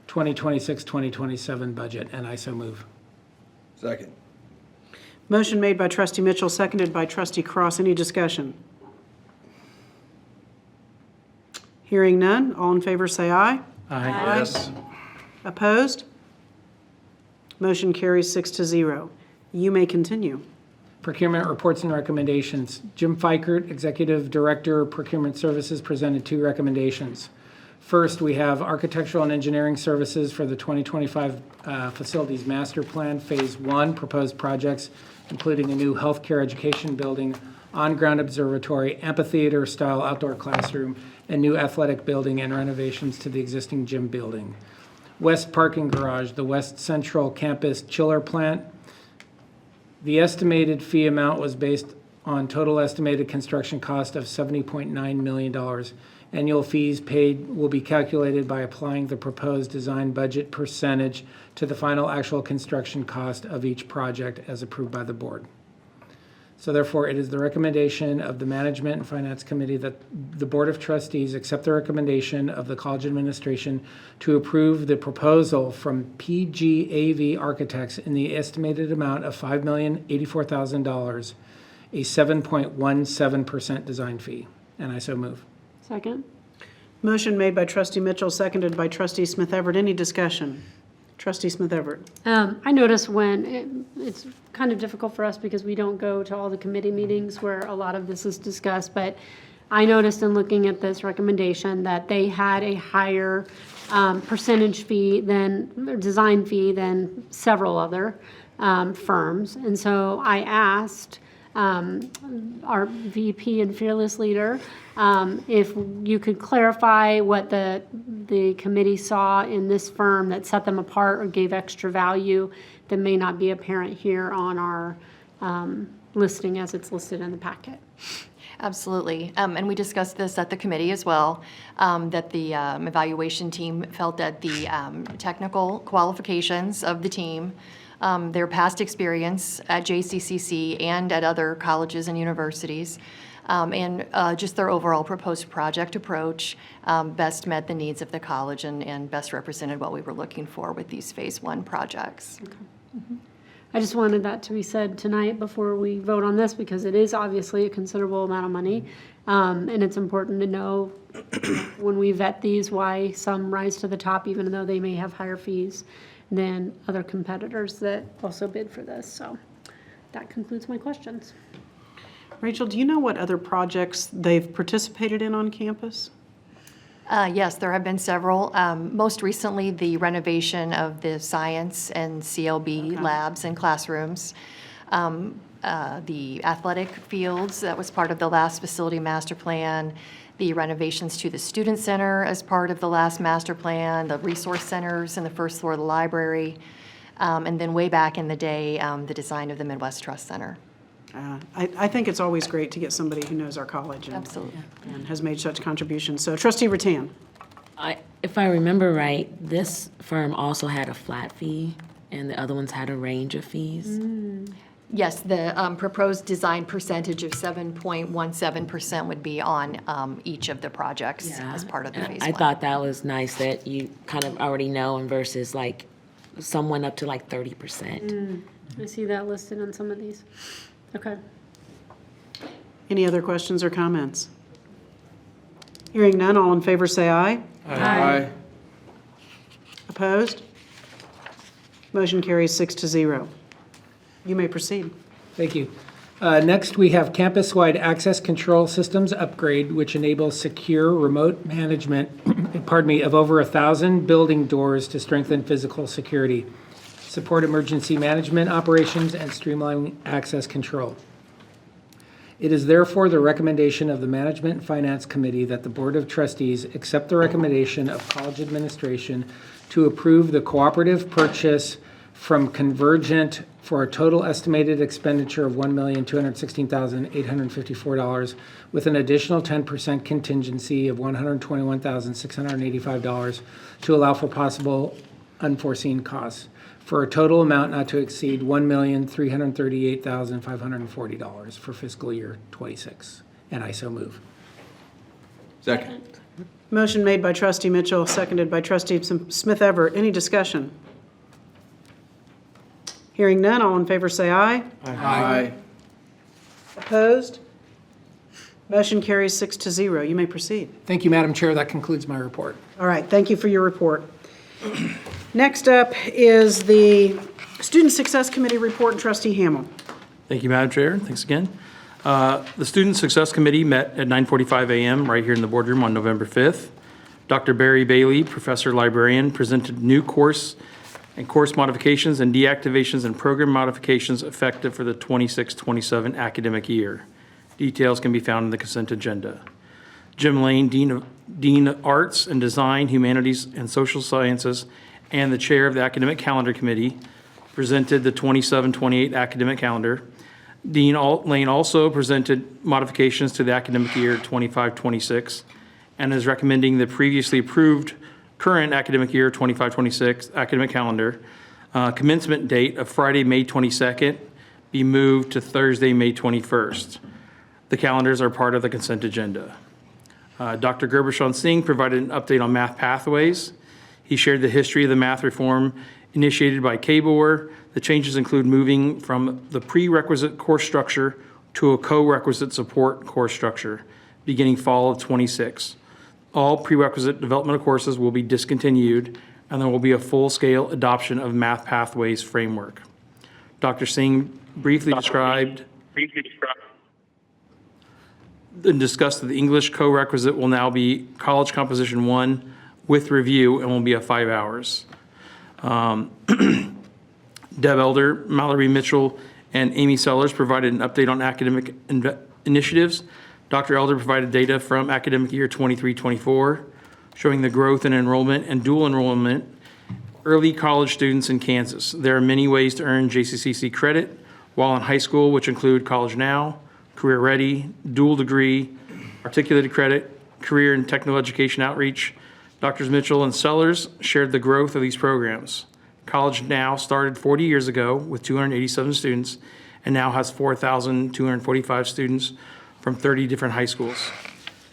2026-2027 budget, and I so move. Second. Motion made by trustee Mitchell, seconded by trustee Cross. Any discussion? Hearing none. All in favor say aye. Aye. Yes. Opposed? Motion carries 6-0. You may continue. Procurement reports and recommendations. Jim Fikert, Executive Director, Procurement Services, presented 2 recommendations. First, we have Architectural and Engineering Services for the 2025 Facilities Master Plan, Phase 1, proposed projects, including a new healthcare education building, on-ground observatory, amphitheater-style outdoor classroom, and new athletic building and renovations to the existing gym building. West Parking Garage, the West Central Campus Chiller Plant. The estimated fee amount was based on total estimated construction cost of $70.9 million. Annual fees paid will be calculated by applying the proposed design budget percentage to the final actual construction cost of each project as approved by the board. So therefore, it is the recommendation of the Management and Finance Committee that the Board of Trustees accept the recommendation of the college administration to approve the proposal from PGAV Architects in the estimated amount of $5,084,000, a 7.17% design fee. And I so move. Second? Motion made by trustee Mitchell, seconded by trustee Smith Everett. Any discussion? Trustee Smith Everett. I notice when it's kind of difficult for us because we don't go to all the committee meetings where a lot of this is discussed, but I noticed in looking at this recommendation that they had a higher percentage fee or design fee than several other firms. And so I asked our VP and fearless leader if you could clarify what the committee saw in this firm that set them apart or gave extra value that may not be apparent here on our listing as it's listed in the packet. Absolutely. And we discussed this at the committee as well, that the evaluation team felt that the technical qualifications of the team, their past experience at JCCC and at other colleges and universities, and just their overall proposed project approach best met the needs of the college and best represented what we were looking for with these Phase 1 projects. Okay. Mm-hmm. I just wanted that to be said tonight before we vote on this because it is obviously a considerable amount of money. And it's important to know when we vet these why some rise to the top even though they may have higher fees than other competitors that also bid for this. So that concludes my questions. Rachel, do you know what other projects they've participated in on campus? Yes, there have been several. Most recently, the renovation of the science and CLB labs and classrooms. the athletic fields, that was part of the last facility master plan, the renovations to the student center as part of the last master plan, the resource centers in the first floor of the library, and then way back in the day, the design of the Midwest Trust Center. I think it's always great to get somebody who knows our college and Absolutely. and has made such contributions. So Trustee Rattan. If I remember right, this firm also had a flat fee, and the other ones had a range of fees. Yes, the proposed design percentage of 7.17% would be on each of the projects as part of the phase I one. thought that was nice that you kind of already know, and versus like some went up to like 30%. I see that listed on some of these. Okay. Any other questions or comments? Hearing none, all in favor say aye. Aye. Opposed? Motion carries 6-0. You may proceed. Thank you. Next, we have campus-wide access control systems upgrade, which enables secure remote management, of over 1,000 building doors to strengthen physical security, support emergency management operations, and streamline access control. It is therefore the recommendation of the Management and Finance Committee that the Board of Trustees accept the recommendation of college administration to approve the cooperative purchase from Convergent for a total estimated expenditure of $1,216,854 with an additional 10% contingency of $121,685 to allow for possible unforeseen costs, for a total amount not to exceed $1,338,540 for fiscal year '26. And I so move. Second. Motion made by Trustee Mitchell, seconded by Trustee Smith Everett. Any discussion? Hearing none, all in favor say aye. Aye. Opposed? Motion carries 6-0. You may proceed. Thank you, Madam Chair. That concludes my report. All right, thank you for your report. Next up is the Student Success Committee report, Trustee Hamel. Thank you, Madam Chair. Thanks again. The Student Success Committee met at 9:45 a.m. right here in the boardroom on November 5th. Dr. Barry Bailey, Professor Librarian, presented new course and course modifications and deactivations and program modifications effective for the 26-27 academic year. Details can be found in the consent agenda. Jim Lane, Dean of Arts and Design, Humanities and Social Sciences, and the Chair of the Academic Calendar Committee, presented the 27-28 academic calendar. Dean Lane also presented modifications to the academic year 25-26 and is recommending the previously approved current academic year 25-26 academic calendar commencement date of Friday, May 22nd be moved to Thursday, May 21st. The calendars are part of the consent agenda. Dr. Gerbishon Singh provided an update on math pathways. He shared the history of the math reform initiated by KBOR. The changes include moving from the prerequisite course structure to a co-requisite support course structure beginning fall of '26. All prerequisite developmental courses will be discontinued, and there will be a full-scale adoption of math pathways framework. Dr. Singh briefly described and discussed that the English co-requisite will now be College Composition 1 with review and will be at 5 hours. Deb Elder, Mallory Mitchell, and Amy Sellers provided an update on academic initiatives. Dr. Elder provided data from academic year 23-24, showing the growth in enrollment and dual enrollment early college students in Kansas. There are many ways to earn JCCC credit while in high school, which include College Now, Career Ready, dual degree, articulated credit, career and technical education outreach. Drs. Mitchell and Sellers shared the growth of these programs. College Now started 40 years ago with 287 students and now has 4,245 students from 30 different high schools.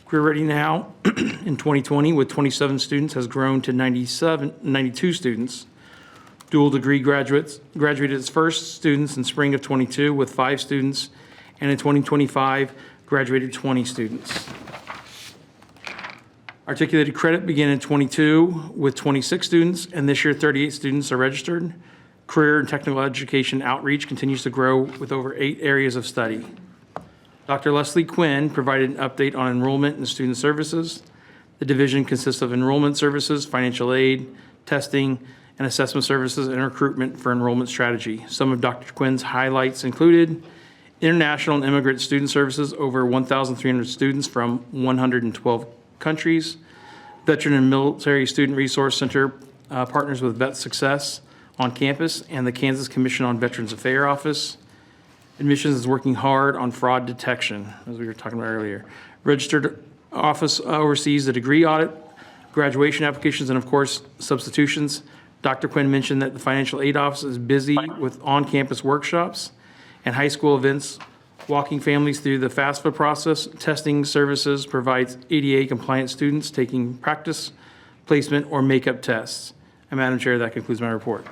Career Ready Now in 2020 with 27 students has grown to 92 students. Dual degree graduated its first students in spring of 22 with 5 students, and in 2025 graduated 20 students. Articulated credit began in 22 with 26 students, and this year 38 students are registered. Career and technical education outreach continues to grow with over 8 areas of study. Dr. Leslie Quinn provided an update on enrollment and student services. The division consists of enrollment services, financial aid, testing, and assessment services, and recruitment for enrollment strategy. Some of Dr. Quinn's highlights included international and immigrant student services, over 1,300 students from 112 countries. Veteran and Military Student Resource Center partners with Vet Success on campus and the Kansas Commission on Veterans Affairs Office. Admissions is working hard on fraud detection, as we were talking about earlier. Registered office oversees the degree audit, graduation applications, and of course, substitutions. Dr. Quinn mentioned that the financial aid office is busy with on-campus workshops and high school events, walking families through the FAFSA process. Testing services provides ADA compliant students taking practice, placement, or makeup tests. And Madam Chair, that concludes my report.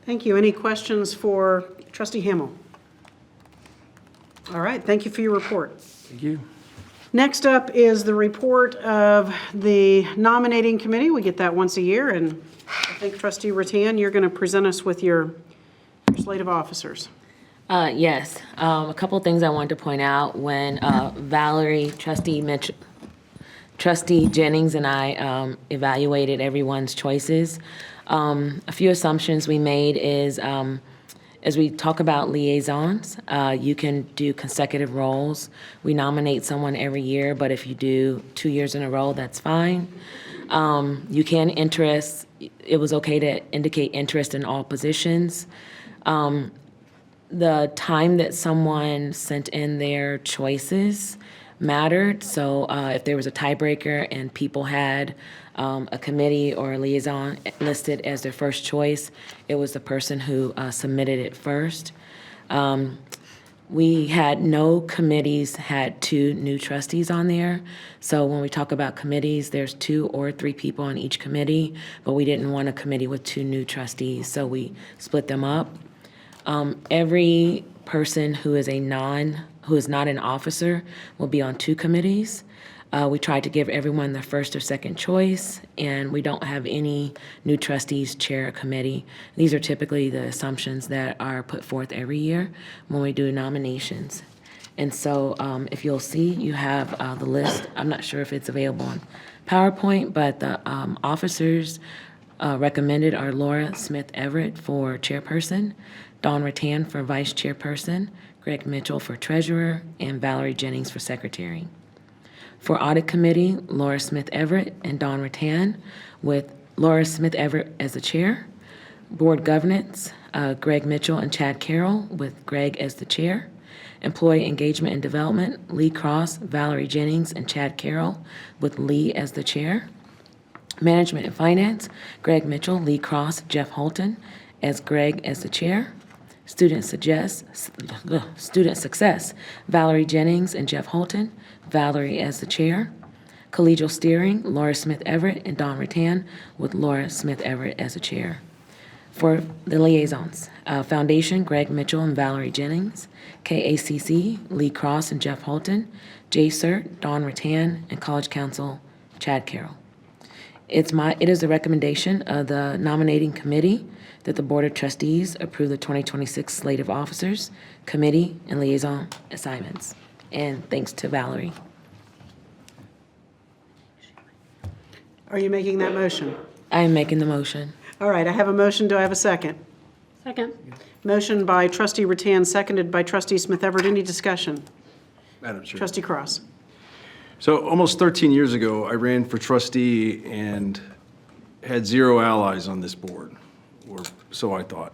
Thank you. Any questions for Trustee Hamel? All right, thank you for your report. Thank you. Next up is the report of the nominating committee. We get that once a year, and I think Trustee Rattan, you're going to present us with your slate of officers. Yes, a couple of things I wanted to point out. When Valerie, Trustee Jennings and I evaluated everyone's choices, a few assumptions we made is as we talk about liaisons, you can do consecutive roles. We nominate someone every year, but if you do 2 years in a row, that's fine. You can interest, it was okay to indicate interest in all positions. The time that someone sent in their choices mattered. So if there was a tiebreaker and people had a committee or a liaison listed as their first choice, it was the person who submitted it first. We had no committees had 2 new trustees on there. So when we talk about committees, there's 2 or 3 people on each committee, but we didn't want a committee with 2 new trustees, so we split them up. Every person who is not an officer will be on 2 committees. We tried to give everyone their first or second choice, and we don't have any new trustees chair a committee. These are typically the assumptions that are put forth every year when we do nominations. And so if you'll see, you have the list. I'm not sure if it's available on PowerPoint, but the officers recommended are Laura Smith Everett for chairperson, Dawn Rattan for vice chairperson, Greg Mitchell for treasurer, and Valerie Jennings for secretary. For audit committee, Laura Smith Everett and Dawn Rattan, with Laura Smith Everett as the chair. Board governance, Greg Mitchell and Chad Carroll, with Greg as the chair. Employee engagement and development, Lee Cross, Valerie Jennings, and Chad Carroll, with Lee as the chair. Management and finance, Greg Mitchell, Lee Cross, Jeff Holton, as Greg as the chair. Student success, Valerie Jennings and Jeff Holton, Valerie as the chair. Collegial steering, Laura Smith Everett and Dawn Rattan, with Laura Smith Everett as the chair. For the liaisons, foundation, Greg Mitchell and Valerie Jennings. KACC, Lee Cross and Jeff Holton. JCERT, Dawn Rattan, and College Council, Chad Carroll. It is the recommendation of the nominating committee that the Board of Trustees approve the 2026 slate of officers, committee, and liaison assignments. And thanks to Valerie. Are you making that motion? I am making the motion. All right, I have a motion. Do I have a second? Second. Motion by Trustee Rattan, seconded by Trustee Smith Everett. Any discussion? Madam Chair. Trustee Cross. So almost 13 years ago, I ran for trustee and had 0 allies on this board, or so I thought.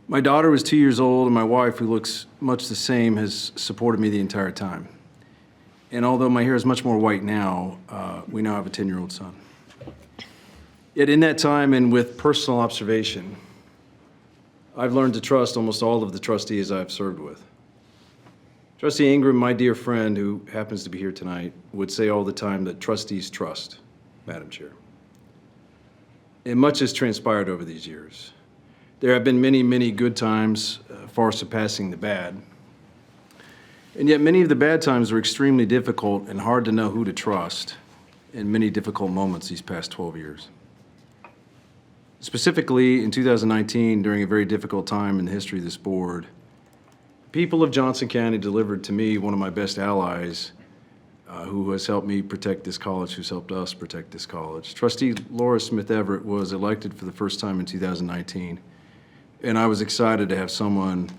My daughter was 2 years old, and my wife, who looks much the same, has supported me the entire time. And although my hair is much more white now, we now have a 10-year-old son. Yet in that time, and with personal observation, I've learned to trust almost all of the trustees I've served with. Trustee Ingram, my dear friend, who happens to be here tonight, would say all the time that trustees trust, Madam Chair. And much has transpired over these years. There have been many, many good times, far surpassing the bad. And yet many of the bad times were extremely difficult and hard to know who to trust in many difficult moments these past 12 years. Specifically, in 2019, during a very difficult time in the history of this board, people of Johnson County delivered to me one of my best allies who has helped me protect this college, who's helped us protect this college. Trustee Laura Smith Everett was elected for the first time in 2019, and I was excited to have someone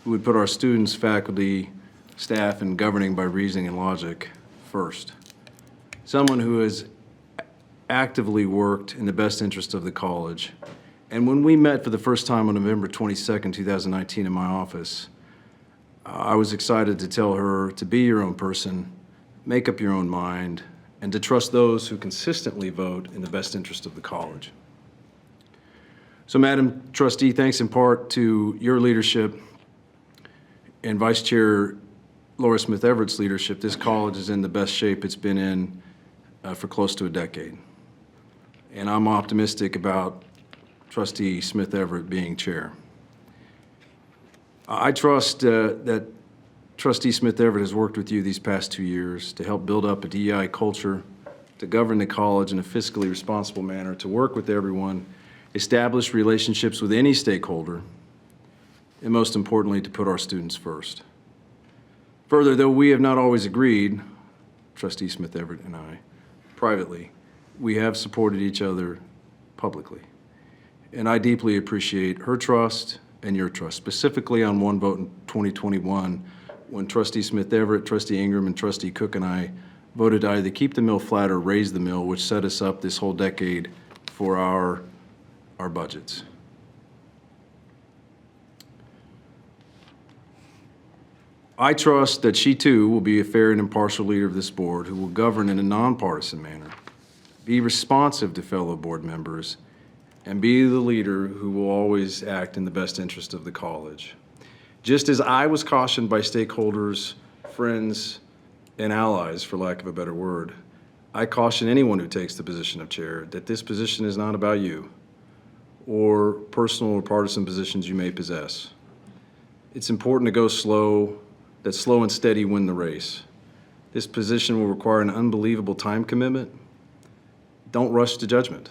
who would put our students, faculty, staff, and governing by reasoning and logic first. Someone who has actively worked in the best interest of the college. And when we met for the first time on November 22nd, 2019 in my office, I was excited to tell her to be your own person, make up your own mind, and to trust those who consistently vote in the best interest of the college. So, Madam Trustee, thanks in part to your leadership and Vice Chair Laura Smith Everett's leadership, this college is in the best shape it's been in for close to a decade. And I'm optimistic about Trustee Smith Everett being chair. I trust that Trustee Smith Everett has worked with you these past 2 years to help build up a DEI culture, to govern the college in a fiscally responsible manner, to work with everyone, establish relationships with any stakeholder, and most importantly, to put our students first. Further, though we have not always agreed, Trustee Smith Everett and I, privately, we have supported each other publicly. And I deeply appreciate her trust and your trust, specifically on one vote in 2021 when Trustee Smith Everett, Trustee Ingram, and Trustee Cook and I voted to either keep the mill flat or raise the mill, which set us up this whole decade for our budgets. I trust that she too will be a fair and impartial leader of this board who will govern in a nonpartisan manner, be responsive to fellow board members, and be the leader who will always act in the best interest of the college. Just as I was cautioned by stakeholders, friends, and allies, for lack of a better word, I caution anyone who takes the position of chair that this position is not about you or personal or partisan positions you may possess. It's important to go slow, that slow and steady win the race. This position will require an unbelievable time commitment. Don't rush to judgment,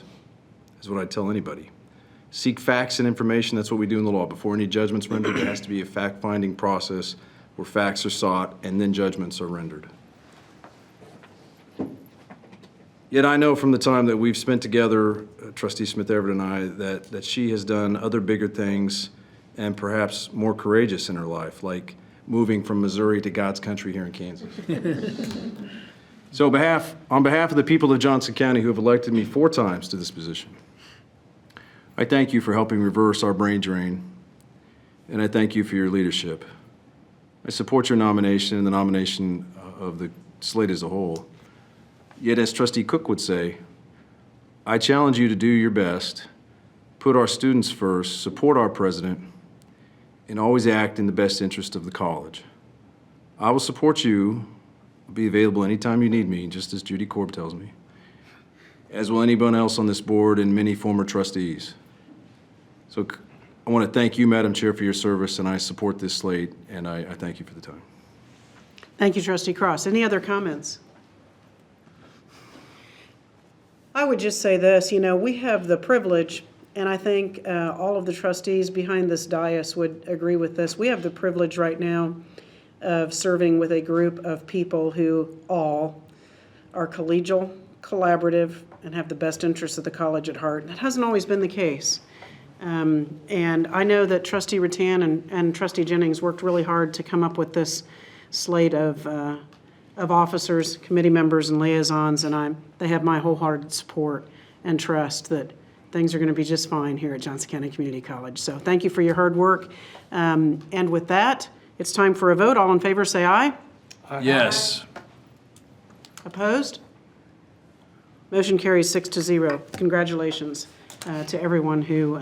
is what I tell anybody. Seek facts and information. That's what we do in the law. Before any judgment's rendered, there has to be a fact-finding process where facts are sought and then judgments are rendered. Yet I know from the time that we've spent together, Trustee Smith Everett and I, that she has done other bigger things and perhaps more courageous in her life, like moving from Missouri to God's country here in Kansas. So on behalf of the people of Johnson County who have elected me 4 times to this position, I thank you for helping reverse our brain drain, and I thank you for your leadership. I support your nomination and the nomination of the slate as a whole. Yet, as Trustee Cook would say, I challenge you to do your best, put our students first, support our president, and always act in the best interest of the college. I will support you, be available anytime you need me, just as Judy Korb tells me, as will anyone else on this board and many former trustees. So I want to thank you, Madam Chair, for your service, and I support this slate, and I thank you for the time. Thank you, Trustee Cross. Any other comments? I would just say this, we have the privilege, and I think all of the trustees behind this dais would agree with this. We have the privilege right now of serving with a group of people who all are collegial, collaborative, and have the best interests of the college at heart. That hasn't always been the case. And I know that Trustee Rattan and Trustee Jennings worked really hard to come up with this slate of officers, committee members, and liaisons, and they have my wholehearted support and trust that things are going to be just fine here at Johnson County Community College. So thank you for your hard work. And with that, it's time for a vote. All in favor, say aye. Aye. Yes. Opposed? Motion carries 6-0. Congratulations to everyone who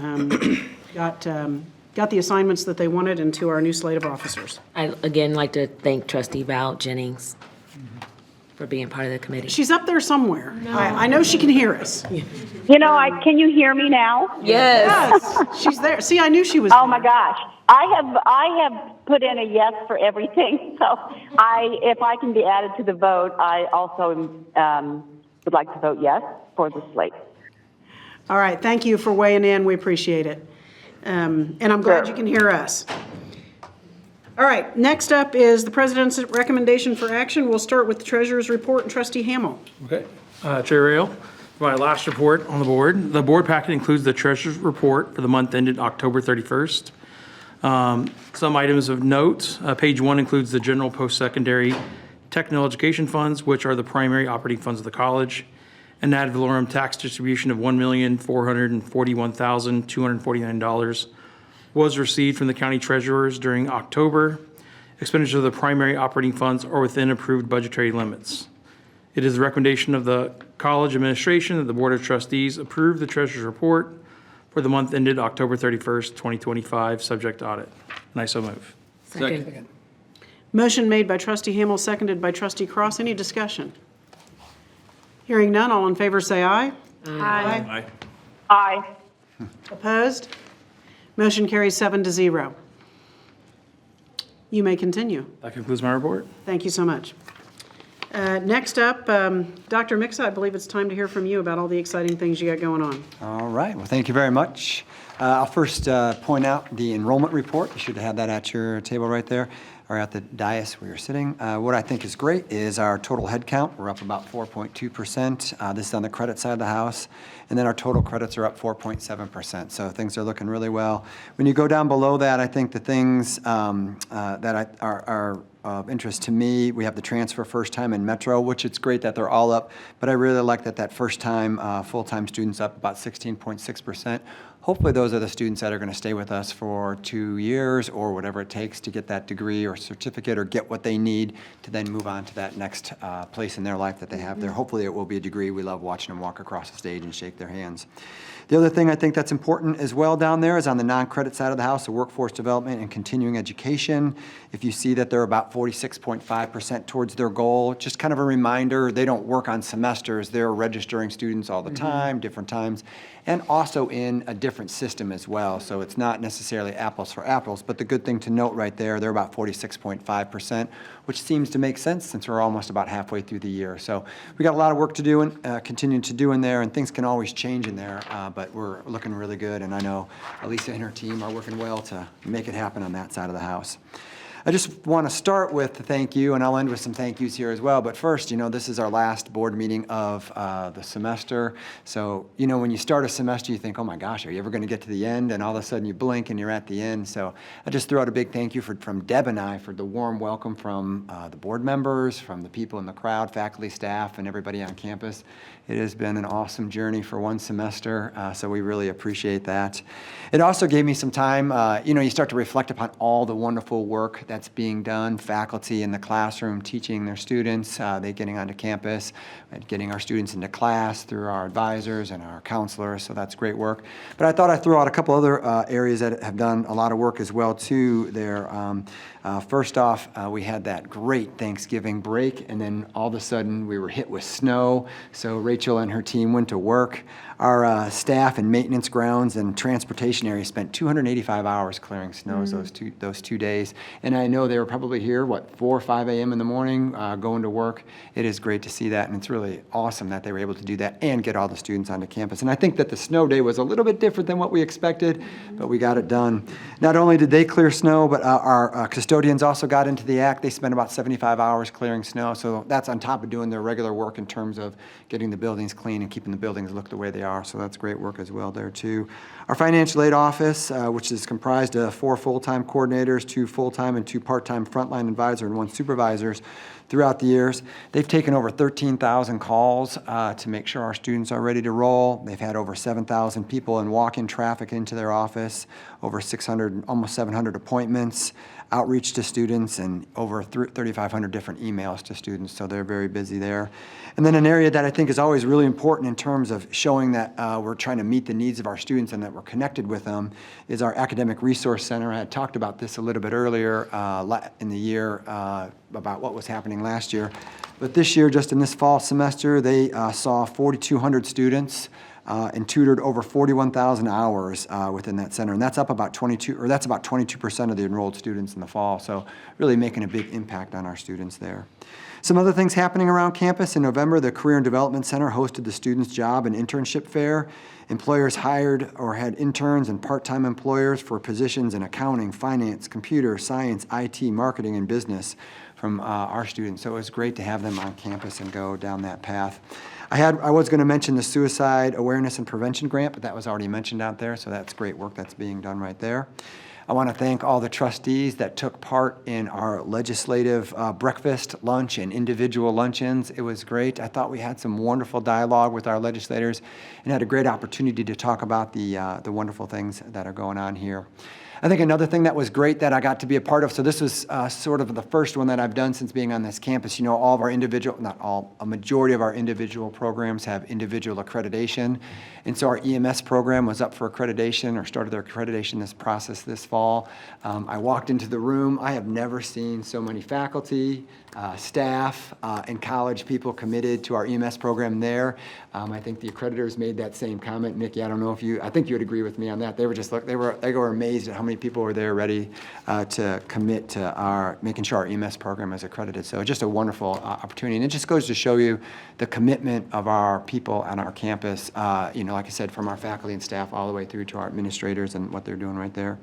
got the assignments that they wanted and to our new slate of officers. I again like to thank Trustee Val Jennings for being part of the committee. She's up there somewhere. I know she can hear us. Can you hear me now? Yes, she's there. See, I knew she was there. Oh my gosh. I have put in a yes for everything. So if I can be added to the vote, I also would like to vote yes for the slate. All right, thank you for weighing in. We appreciate it. And I'm glad you can hear us. All right, next up is the President's recommendation for action. We'll start with the Treasurer's report and Trustee Hamel. Okay. Chair Rail, my last report on the board. The board packet includes the Treasurer's report for the month ended October 31st. Some items of note, page 1 includes the general post-secondary technical education funds, which are the primary operating funds of the college. An ad valorem tax distribution of $1,441,249 was received from the county treasurers during October. Expenditures of the primary operating funds are within approved budgetary limits. It is the recommendation of the college administration that the Board of Trustees approve the treasurer's report for the month ended October 31st, 2025, subject to audit. And I so move. Second. Motion made by trustee Hamel, seconded by trustee Cross. Any discussion? Hearing none, all in favor say aye. Aye. Aye. Opposed? Motion carries 7-0. You may continue. That concludes my report. Thank you so much. Next up, Dr. Mixa, I believe it's time to hear from you about all the exciting things you got going on. All right, well, thank you very much. I'll first point out the enrollment report. You should have that at your table right there, or at the dais where you're sitting. What I think is great is our total head count. We're up about 4.2%. This is on the credit side of the house. And then our total credits are up 4.7%. So things are looking really well. When you go down below that, I think the things that are of interest to me, we have the transfer first time in Metro, which it's great that they're all up, but I really like that first time full-time students up about 16.6%. Hopefully those are the students that are going to stay with us for 2 years or whatever it takes to get that degree or certificate or get what they need to then move on to that next place in their life that they have there. Hopefully it will be a degree. We love watching them walk across the stage and shake their hands. The other thing I think that's important as well down there is on the non-credit side of the house, the workforce development and continuing education. If you see that they're about 46.5% towards their goal, just kind of a reminder, they don't work on semesters. They're registering students all the time, different times, and also in a different system as well. So it's not necessarily apples for apples, but the good thing to note right there, they're about 46.5%, which seems to make sense since we're almost about halfway through the year. So we got a lot of work to do and continue to do in there, and things can always change in there, but we're looking really good, and I know Elisa and her team are working well to make it happen on that side of the house. I just want to start with the thank you, and I'll end with some thank yous here as well. But first, this is our last board meeting of the semester. So, when you start a semester, you think, oh my gosh, are you ever going to get to the end? And all of a sudden you blink and you're at the end. So I just throw out a big thank you from Deb and I for the warm welcome from the board members, from the people in the crowd, faculty, staff, and everybody on campus. It has been an awesome journey for one semester, so we really appreciate that. It also gave me some time, you start to reflect upon all the wonderful work that's being done, faculty in the classroom teaching their students, they getting onto campus, and getting our students into class through our advisors and our counselors, so that's great work. But I thought I'd throw out a couple other areas that have done a lot of work as well, too, there. First off, we had that great Thanksgiving break, and then all of a sudden we were hit with snow, so Rachel and her team went to work. Our staff and maintenance grounds and transportation area spent 285 hours clearing snows those 2 days, and I know they were probably here, 4 or 5 a.m. in the morning going to work. It is great to see that, and it's really awesome that they were able to do that and get all the students onto campus. And I think that the snow day was a little bit different than what we expected, but we got it done. Not only did they clear snow, but our custodians also got into the act. They spent about 75 hours clearing snow, so that's on top of doing their regular work in terms of getting the buildings clean and keeping the buildings look the way they are, so that's great work as well there too. Our financial aid office, which is comprised of 4 full-time coordinators, 2 full-time and 2 part-time frontline advisors, and 1 supervisors throughout the years. They've taken over 13,000 calls to make sure our students are ready to roll. They've had over 7,000 people in walk-in traffic into their office, over 600, almost 700 appointments, outreach to students, and over 3,500 different emails to students, so they're very busy there. And then an area that I think is always really important in terms of showing that we're trying to meet the needs of our students and that we're connected with them is our Academic Resource Center. I had talked about this a little bit earlier in the year about what was happening last year. But this year, just in this fall semester, they saw 4,200 students and tutored over 41,000 hours within that center, and that's up about 22% of the enrolled students in the fall. So really making a big impact on our students there. Some other things happening around campus. In November, the Career and Development Center hosted the Students' Job and Internship Fair. Employers hired or had interns and part-time employers for positions in accounting, finance, computer, science, IT, marketing, and business from our students. So it was great to have them on campus and go down that path. I was going to mention the Suicide Awareness and Prevention Grant, but that was already mentioned out there, so that's great work that's being done right there. I want to thank all the trustees that took part in our legislative breakfast, lunch, and individual luncheons. It was great. I thought we had some wonderful dialogue with our legislators and had a great opportunity to talk about the wonderful things that are going on here. I think another thing that was great that I got to be a part of, so this was sort of the first one that I've done since being on this campus. You know, all of our individual, not all, a majority of our individual programs have individual accreditation. And so our EMS program was up for accreditation or started their accreditation process this fall. I walked into the room. I have never seen so many faculty, staff, and college people committed to our EMS program there. I think the accreditors made that same comment. Nikki, I don't know if I think you would agree with me on that. They were amazed at how many people were there ready to commit to making sure our EMS program is accredited. So just a wonderful opportunity. And it just goes to show you the commitment of our people on our campus, like I said, from our faculty and staff all the way through to our administrators and what they're doing right there.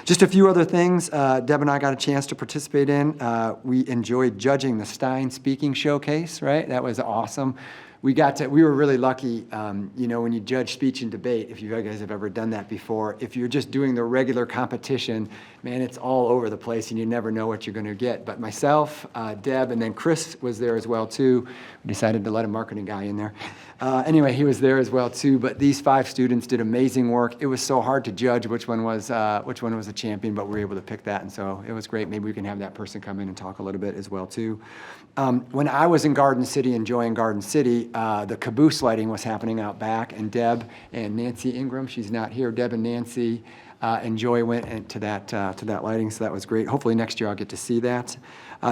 Just a few other things Deb and I got a chance to participate in. We enjoyed judging the Stein Speaking Showcase, right? That was awesome. We were really lucky, when you judge speech and debate, if you guys have ever done that before, if you're just doing the regular competition, man, it's all over the place and you never know what you're going to get. But myself, Deb, and then Chris was there as well too. We decided to let a marketing guy in there. Anyway, he was there as well too. But these 5 students did amazing work. It was so hard to judge which one was a champion, but we were able to pick that, and so it was great. Maybe we can have that person come in and talk a little bit as well too. When I was in Garden City, enjoying Garden City, the caboose lighting was happening out back, and Deb and Nancy Ingram, she's not here, Deb and Nancy and Joy went to that lighting, so that was great. Hopefully next year I'll get to see that.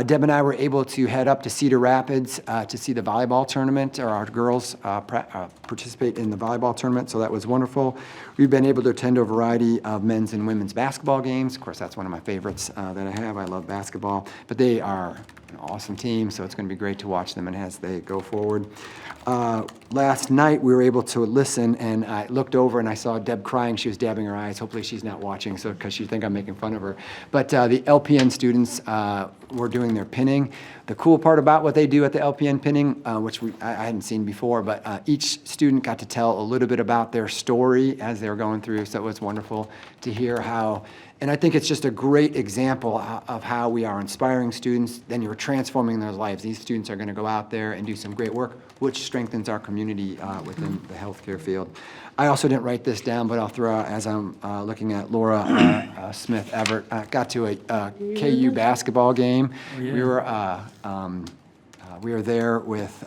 Deb and I were able to head up to Cedar Rapids to see the volleyball tournament, or our girls participate in the volleyball tournament, so that was wonderful. We've been able to attend a variety of men's and women's basketball games. Of course, that's one of my favorites that I have. I love basketball, but they are an awesome team, so it's going to be great to watch them and as they go forward. Last night we were able to listen, and I looked over and I saw Deb crying. She was dabbing her eyes. Hopefully she's not watching, so because she think I'm making fun of her. But the LPN students were doing their pinning. The cool part about what they do at the LPN pinning, which I hadn't seen before, but each student got to tell a little bit about their story as they were going through, so it was wonderful to hear how. And I think it's just a great example of how we are inspiring students, then you're transforming their lives. These students are going to go out there and do some great work, which strengthens our community within the healthcare field. I also didn't write this down, but I'll throw out, as I'm looking at Laura Smith-Everett, got to a KU basketball game. Oh, yeah. We were there with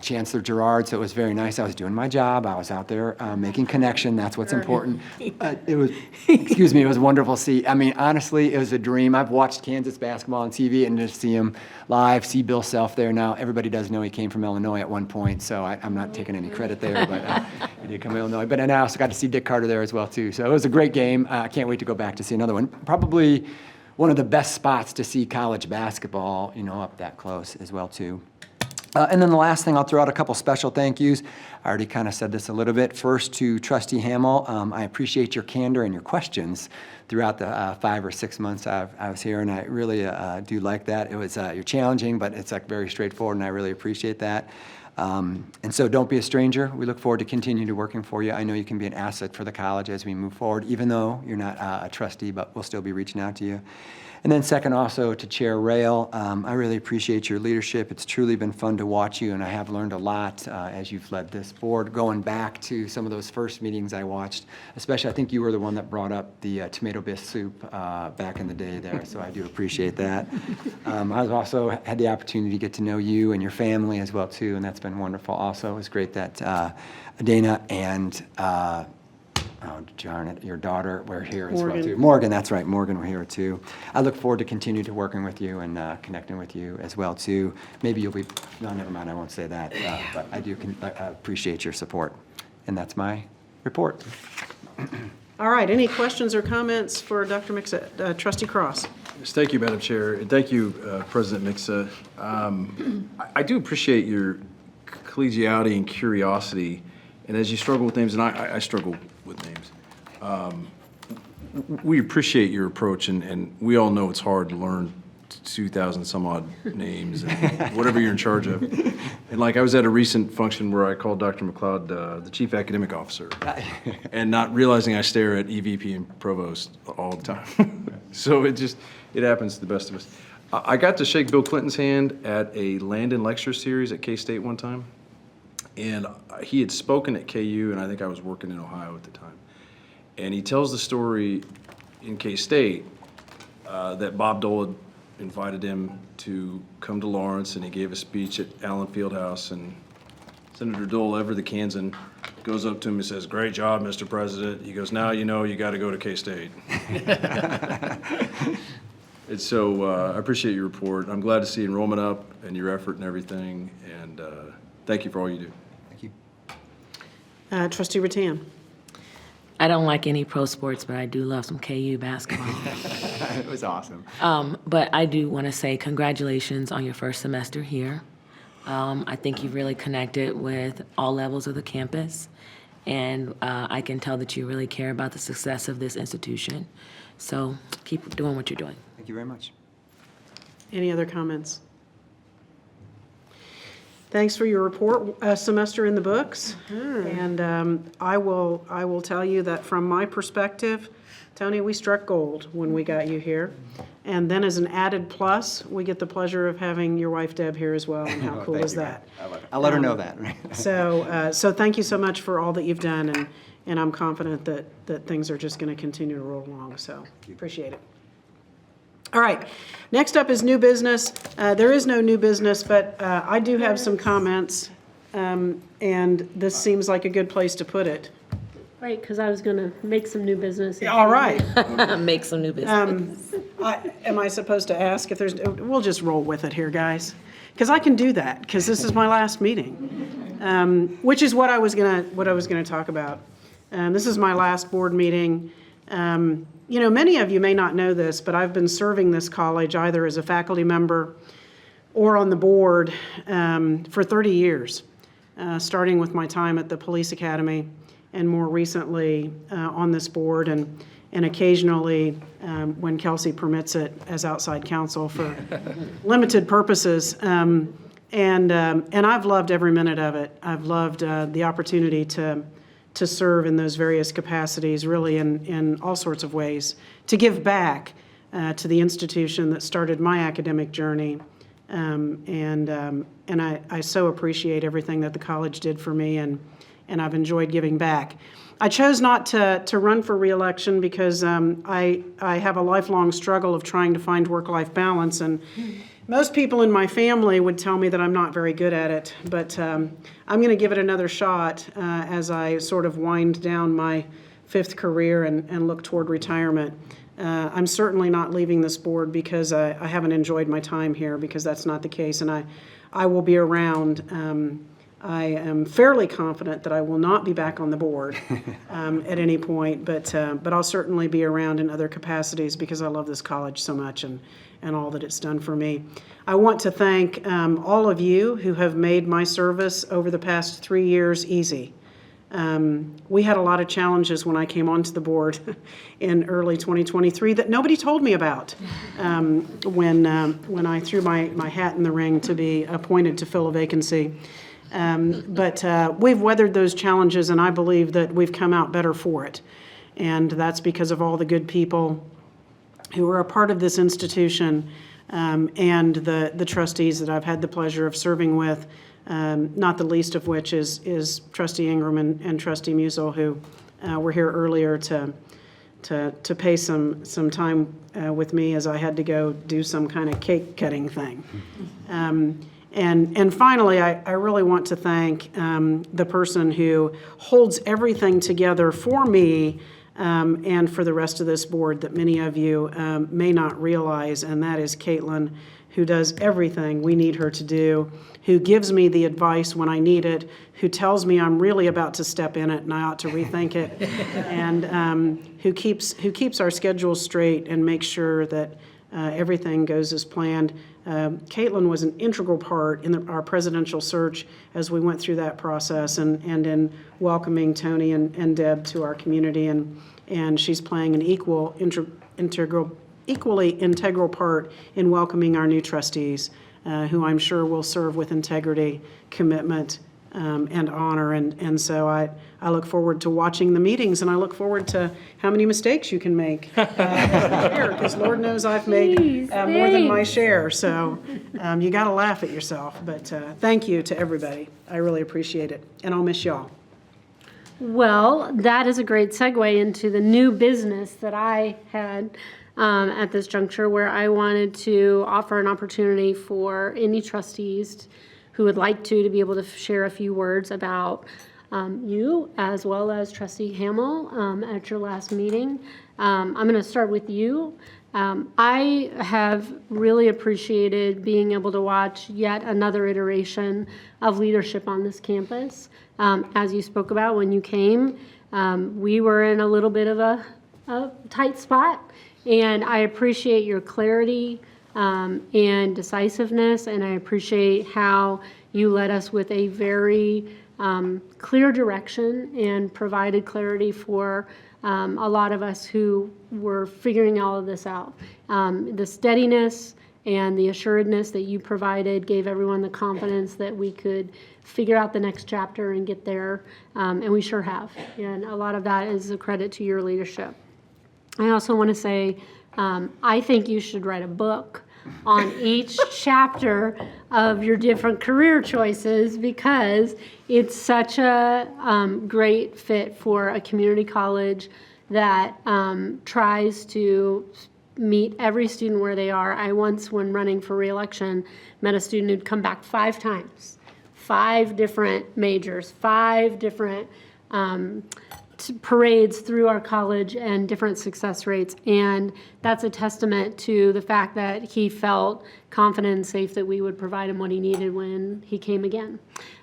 Chancellor Gerard, so it was very nice. I was doing my job. I was out there making connection. That's what's important. It was wonderful to see. I mean, honestly, it was a dream. I've watched Kansas basketball on TV, and to see him live, see Bill Self there now. Everybody does know he came from Illinois at one point, so I'm not taking any credit there, but he did come from Illinois. But I also got to see Dick Carter there as well, too. So it was a great game. I can't wait to go back to see another one. Probably one of the best spots to see college basketball, up that close as well, too. And then the last thing, I'll throw out a couple special thank yous. I already kind of said this a little bit. First, to Trustee Hamill, I appreciate your candor and your questions throughout the 5 or 6 months I was here, and I really do like that. It was you're challenging, but it's very straightforward, and I really appreciate that. And so don't be a stranger. We look forward to continuing to working for you. I know you can be an asset for the college as we move forward, even though you're not a trustee, but we'll still be reaching out to you. And then second, also to Chair Rail, I really appreciate your leadership. It's truly been fun to watch you, and I have learned a lot as you've led this board. Going back to some of those first meetings I watched, especially I think you were the one that brought up the tomato bisque soup back in the day there, so I do appreciate that. I've also had the opportunity to get to know you and your family as well, too, and that's been wonderful also. It was great that Dana and darn it, your daughter were here as well, too. Morgan, that's right. Morgan were here, too. I look forward to continue to working with you and connecting with you as well, too. Maybe you'll be, no, never mind, I won't say that. But I do appreciate your support. And that's my report. All right, any questions or comments for Dr. Mixa? Trustee Cross. Yes, thank you, Madam Chair, and thank you, President Mixa. I do appreciate your collegiality and curiosity, and as you struggle with names, and I struggle with names, we appreciate your approach, and we all know it's hard to learn 2,000 some odd names, and whatever you're in charge of. And like, I was at a recent function where I called Dr. McLeod the chief academic officer, and not realizing I stare at EVP and provost all the time. So it happens to the best of us. I got to shake Bill Clinton's hand at a Landon lecture series at K-State one time, and he had spoken at KU, and I think I was working in Ohio at the time. And he tells the story in K-State that Bob Dole had invited him to come to Lawrence, and he gave a speech at Allen Fieldhouse, and Senator Dole, ever the Kansan, goes up to him and says, "Great job, Mr. President." He goes, "Now you know you got to go to K-State." And so I appreciate your report. I'm glad to see enrollment up and your effort and everything, and thank you for all you do. Thank you. Trustee Rattan. I don't like any pro sports, but I do love some KU basketball. It was awesome. But I do want to say congratulations on your first semester here. I think you've really connected with all levels of the campus, and I can tell that you really care about the success of this institution. So keep doing what you're doing. Thank you very much. Any other comments? Thanks for your report. A semester in the books. And I will tell you that from my perspective, Tony, we struck gold when we got you here. And then as an added plus, we get the pleasure of having your wife Deb here as well. And how cool is that? I'll let her know that. So thank you so much for all that you've done. And I'm confident that things are just going to continue to roll along. So appreciate it. All right, next up is new business. There is no new business, but I do have some comments, and this seems like a good place to put it. Right, because I was going to make some new business. All right. Make some new business. Am I supposed to ask if there's, we'll just roll with it here, guys, because I can do that, because this is my last meeting, which is what I was gonna talk about. This is my last board meeting. You know, many of you may not know this, but I've been serving this college either as a faculty member or on the board for 30 years, starting with my time at the police academy and more recently on this board and occasionally, when Kelsey permits it, as outside counsel for limited purposes. And I've loved every minute of it. I've loved the opportunity to serve in those various capacities, really in all sorts of ways, to give back to the institution that started my academic journey. And I so appreciate everything that the college did for me, and I've enjoyed giving back. I chose not to run for re-election because I have a lifelong struggle of trying to find work-life balance, and most people in my family would tell me that I'm not very good at it, but I'm going to give it another shot as I sort of wind down my 5th career and look toward retirement. I'm certainly not leaving this board because I haven't enjoyed my time here, because that's not the case, and I will be around. I am fairly confident that I will not be back on the board at any point, but I'll certainly be around in other capacities because I love this college so much and all that it's done for me. I want to thank all of you who have made my service over the past 3 years easy. We had a lot of challenges when I came onto the board in early 2023 that nobody told me about when I threw my hat in the ring to be appointed to fill a vacancy. But we've weathered those challenges, and I believe that we've come out better for it. And that's because of all the good people who are a part of this institution and the trustees that I've had the pleasure of serving with, not the least of which is Trustee Ingram and Trustee Musil, who were here earlier to pay some time with me as I had to go do some kind of cake cutting thing. And finally, I really want to thank the person who holds everything together for me and for the rest of this board that many of you may not realize, and that is Caitlin, who does everything we need her to do, who gives me the advice when I need it, who tells me I'm really about to step in it and I ought to rethink it, and who keeps our schedule straight and makes sure that everything goes as planned. Caitlin was an integral part in our presidential search as we went through that process and in welcoming Tony and Deb to our community, and she's playing an equal integral equally integral part in welcoming our new trustees, who I'm sure will serve with integrity, commitment, and honor. And so I look forward to watching the meetings, and I look forward to how many mistakes you can make because Lord knows I've made more than my share. So you got to laugh at yourself. But thank you to everybody. I really appreciate it, and I'll miss y'all. Well, that is a great segue into the new business that I had at this juncture, where I wanted to offer an opportunity for any trustees who would like to be able to share a few words about you, as well as Trustee Hamill at your last meeting. I'm going to start with you. I have really appreciated being able to watch yet another iteration of leadership on this campus. As you spoke about when you came, we were in a little bit of a tight spot, and I appreciate your clarity and decisiveness, and I appreciate how you led us with a very clear direction and provided clarity for a lot of us who were figuring all of this out. The steadiness and the assuredness that you provided gave everyone the confidence that we could figure out the next chapter and get there, and we sure have. And a lot of that is a credit to your leadership. I also want to say, I think you should write a book on each chapter of your different career choices, because it's such a great fit for a community college that tries to meet every student where they are. I once, when running for re-election, met a student who'd come back 5 times, 5 different majors, 5 different parades through our college, and different success rates. And that's a testament to the fact that he felt confident and safe that we would provide him what he needed when he came again.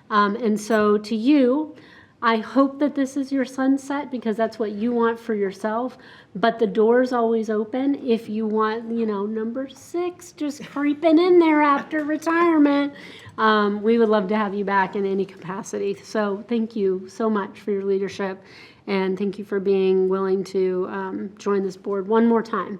And so to you, I hope that this is your sunset, because that's what you want for yourself. But the door's always open if you want, number 6 just creeping in there after retirement. We would love to have you back in any capacity. So thank you so much for your leadership. And thank you for being willing to join this board one more time.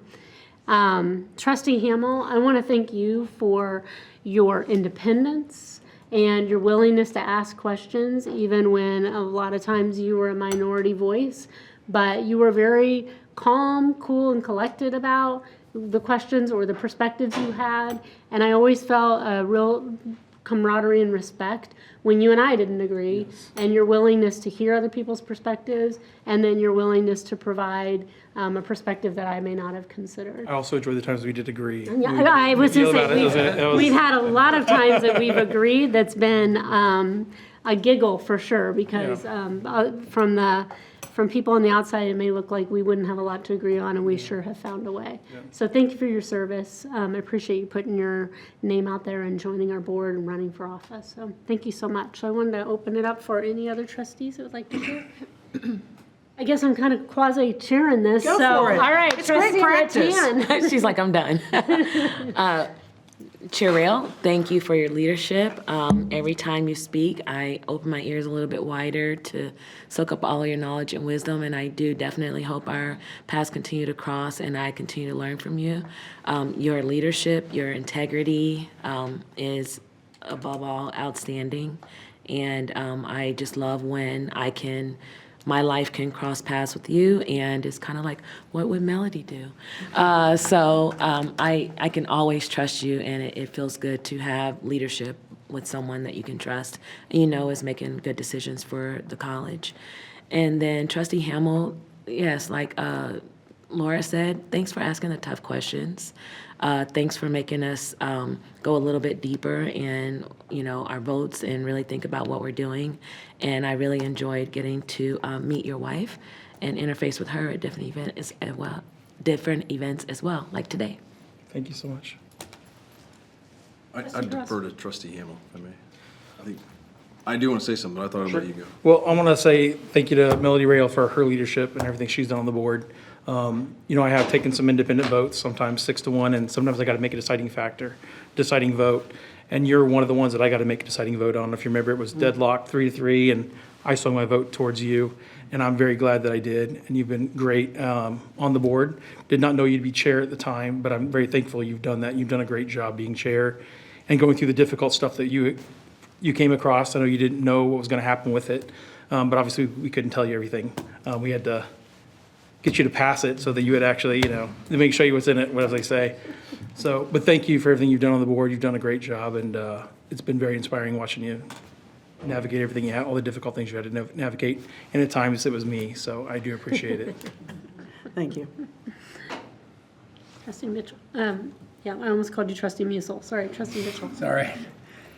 Trustee Hamill, I want to thank you for your independence and your willingness to ask questions, even when a lot of times you were a minority voice. But you were very calm, cool, and collected about the questions or the perspectives you had. And I always felt a real camaraderie and respect when you and I didn't agree, and your willingness to hear other people's perspectives, and then your willingness to provide a perspective that I may not have considered. I also enjoyed the times we did agree. Yeah, I was just saying, we've had a lot of times that we've agreed that's been a giggle for sure, because from people on the outside, it may look like we wouldn't have a lot to agree on, and we sure have found a way. Yeah. So thank you for your service. I appreciate you putting your name out there and joining our board and running for office. So thank you so much. So I wanted to open it up for any other trustees that would like to share. I guess I'm kind of quasi-chairing this. Go for it. All right, it's great practice. She's like, I'm done. Chair Rail, thank you for your leadership. Every time you speak, I open my ears a little bit wider to soak up all your knowledge and wisdom, and I do definitely hope our paths continue to cross and I continue to learn from you. Your leadership, your integrity is above all outstanding, and I just love when my life can cross paths with you, and it's kind of like, what would Melody do? So I can always trust you, and it feels good to have leadership with someone that you can trust and is making good decisions for the college. And then Trustee Hamill, yes, like Laura said, thanks for asking the tough questions. Thanks for making us go a little bit deeper in, our votes and really think about what we're doing. And I really enjoyed getting to meet your wife and interface with her at different events as well, like today. Thank you so much. I defer to Trustee Hamill, if I may. I do want to say something, but I thought I'd let you go. Well, I want to say thank you to Melody Rail for her leadership and everything she's done on the board. I have taken some independent votes, sometimes 6-1, and sometimes I got to make a deciding vote. And you're one of the ones that I got to make a deciding vote on. If you remember, it was deadlocked 3-3, and I swung my vote towards you, and I'm very glad that I did. And you've been great on the board. Did not know you'd be chair at the time, but I'm very thankful you've done that. You've done a great job being chair and going through the difficult stuff that you came across. I know you didn't know what was going to happen with it, but obviously we couldn't tell you everything. We had to get you to pass it so that you would actually, to make sure you what's in it, whatever they say. So, but thank you for everything you've done on the board. You've done a great job, and it's been very inspiring watching you navigate everything you had, all the difficult things you had to navigate. And at times it was me, so I do appreciate it. Thank you. Trustee Mitchell. Yeah, I almost called you Trustee Musil. Sorry, Trustee Mitchell. Sorry.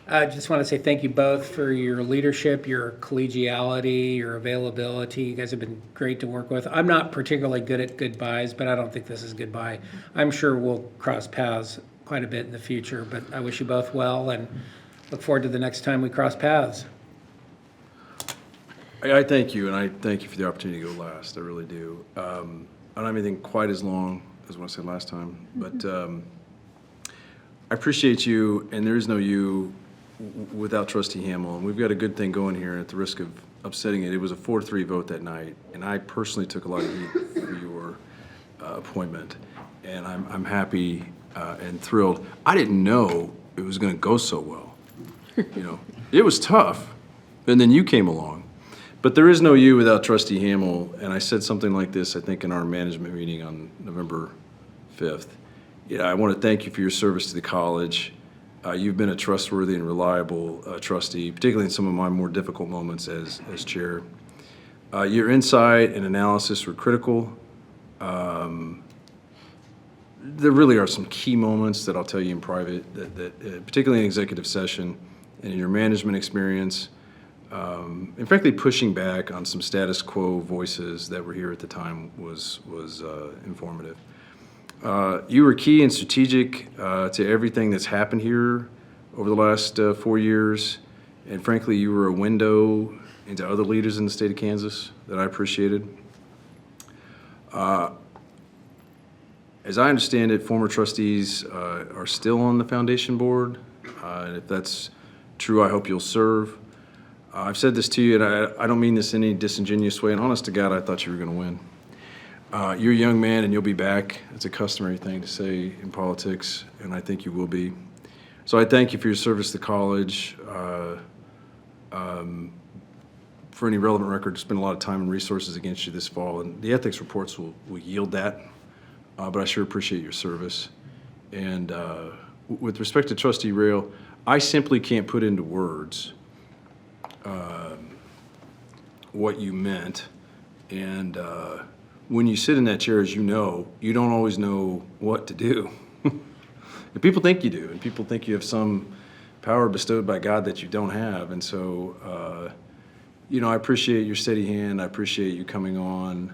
I just want to say thank you both for your leadership, your collegiality, your availability. You guys have been great to work with. I'm not particularly good at goodbyes, but I don't think this is goodbye. I'm sure we'll cross paths quite a bit in the future, but I wish you both well and look forward to the next time we cross paths. I thank you, and I thank you for the opportunity to go last. I really do. I don't have anything quite as long as what I said last time, but I appreciate you, and there is no you without Trustee Hamill. And we've got a good thing going here. At the risk of upsetting it, it was a 4-3 vote that night, and I personally took a lot of heat for your appointment, and I'm happy and thrilled. I didn't know it was going to go so well. It was tough, and then you came along. But there is no you without Trustee Hamill, and I said something like this, I think, in our management meeting on November 5th. I want to thank you for your service to the college. You've been a trustworthy and reliable trustee, particularly in some of my more difficult moments as chair. Your insight and analysis were critical. There really are some key moments that I'll tell you in private, that particularly in executive session and in your management experience, and frankly, pushing back on some status quo voices that were here at the time was informative. You were key and strategic to everything that's happened here over the last 4 years, and frankly, you were a window into other leaders in the state of Kansas that I appreciated. As I understand it, former trustees are still on the foundation board, and if that's true, I hope you'll serve. I've said this to you, and I don't mean this in any disingenuous way, and honest to God, I thought you were going to win. You're a young man, and you'll be back. It's a customary thing to say in politics, and I think you will be. So I thank you for your service to college. For any relevant record, spent a lot of time and resources against you this fall, and the ethics reports will yield that, but I sure appreciate your service. And with respect to Trustee Rail, I simply can't put into words what you meant, and when you sit in that chair, as you know, you don't always know what to do. And people think you do, and people think you have some power bestowed by God that you don't have. And so, I appreciate your steady hand. I appreciate you coming on.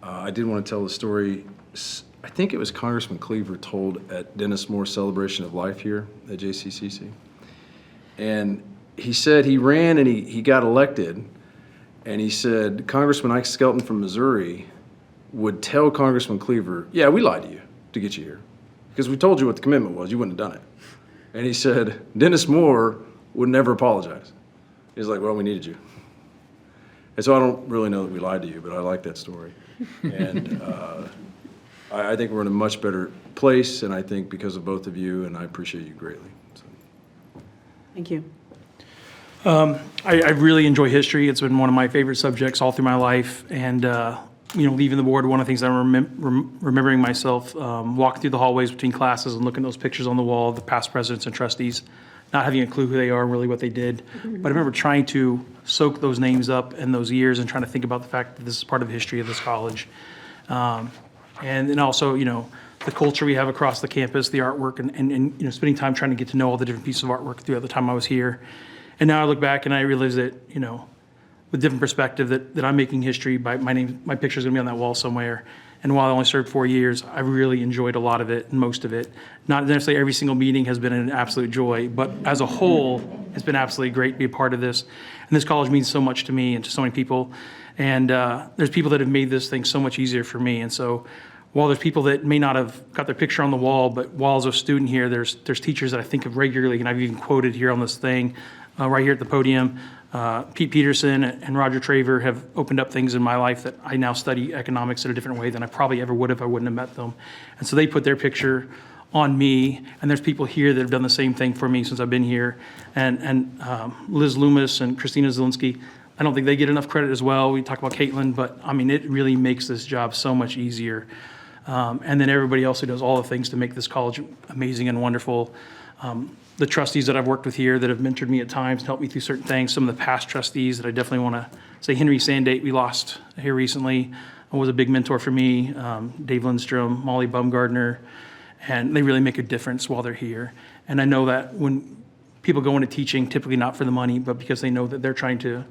I did want to tell the story. I think it was Congressman Cleaver told at Dennis Moore's Celebration of Life here at JCCC. And he said he ran and he got elected. And he said, Congressman Ike Skelton from Missouri would tell Congressman Cleaver, yeah, we lied to you to get you here because we told you what the commitment was. You wouldn't have done it. And he said, Dennis Moore would never apologize. He's like, well, we needed you. And so I don't really know that we lied to you, but I like that story. And I think we're in a much better place, and I think because of both of you, and I appreciate you greatly. So. Thank you. I really enjoy history. It's been one of my favorite subjects all through my life. And, leaving the board, one of the things I'm remembering myself, walking through the hallways between classes and looking at those pictures on the wall of the past presidents and trustees, not having a clue who they are, really what they did. But I remember trying to soak those names up in those years and trying to think about the fact that this is part of the history of this college. And then also, the culture we have across the campus, the artwork, and spending time trying to get to know all the different pieces of artwork throughout the time I was here. And now I look back and I realize that, with different perspective, that I'm making history by my picture's gonna be on that wall somewhere. And while I only served 4 years, I really enjoyed a lot of it and most of it. Not necessarily every single meeting has been an absolute joy, but as a whole, it's been absolutely great to be a part of this. And this college means so much to me and to so many people. And there's people that have made this thing so much easier for me. And so while there's people that may not have got their picture on the wall, but while as a student here, there's teachers that I think of regularly, and I've even quoted here on this thing, right here at the podium. Pete Peterson and Roger Traver have opened up things in my life that I now study economics in a different way than I probably ever would if I wouldn't have met them. And so they put their picture on me, and there's people here that have done the same thing for me since I've been here. And Liz Loomis and Christina Zielinski, I don't think they get enough credit as well. We talk about Caitlin, but I mean, it really makes this job so much easier. And then everybody else who does all the things to make this college amazing and wonderful. The trustees that I've worked with here that have mentored me at times and helped me through certain things. Some of the past trustees that I definitely want to say, Henry Sandate, we lost here recently, was a big mentor for me. Dave Lindstrom, Molly Baumgardner, and they really make a difference while they're here. And I know that when people go into teaching, typically not for the money, but because they know that they're trying to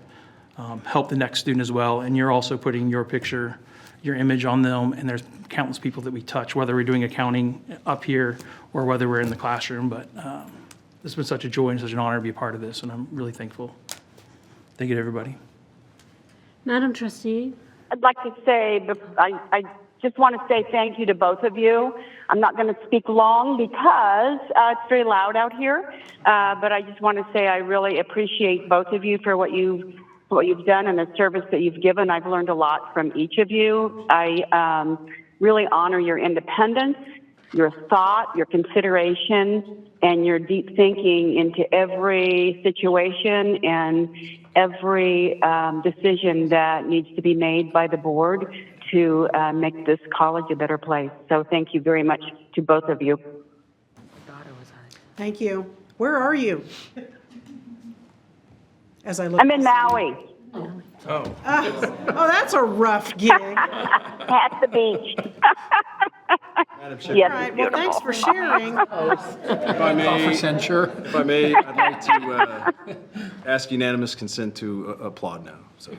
help the next student as well. And you're also putting your picture, your image on them, and there's countless people that we touch, whether we're doing accounting up here or whether we're in the classroom. But it's been such a joy and such an honor to be a part of this, and I'm really thankful. Thank you to everybody. Madam Trustee. I'd like to say, I just want to say thank you to both of you. I'm not going to speak long because it's very loud out here, but I just want to say I really appreciate both of you for what you've done and the service that you've given. I've learned a lot from each of you. I really honor your independence, your thought, your consideration, and your deep thinking into every situation and every decision that needs to be made by the board to make this college a better place. So thank you very much to both of you. Thank you. Where are you? As I look. I'm in Maui. Oh, that's a rough gig. At the beach. Yes, All right, well, thanks for sharing. If I may, I'd like to ask unanimous consent to applaud now. So.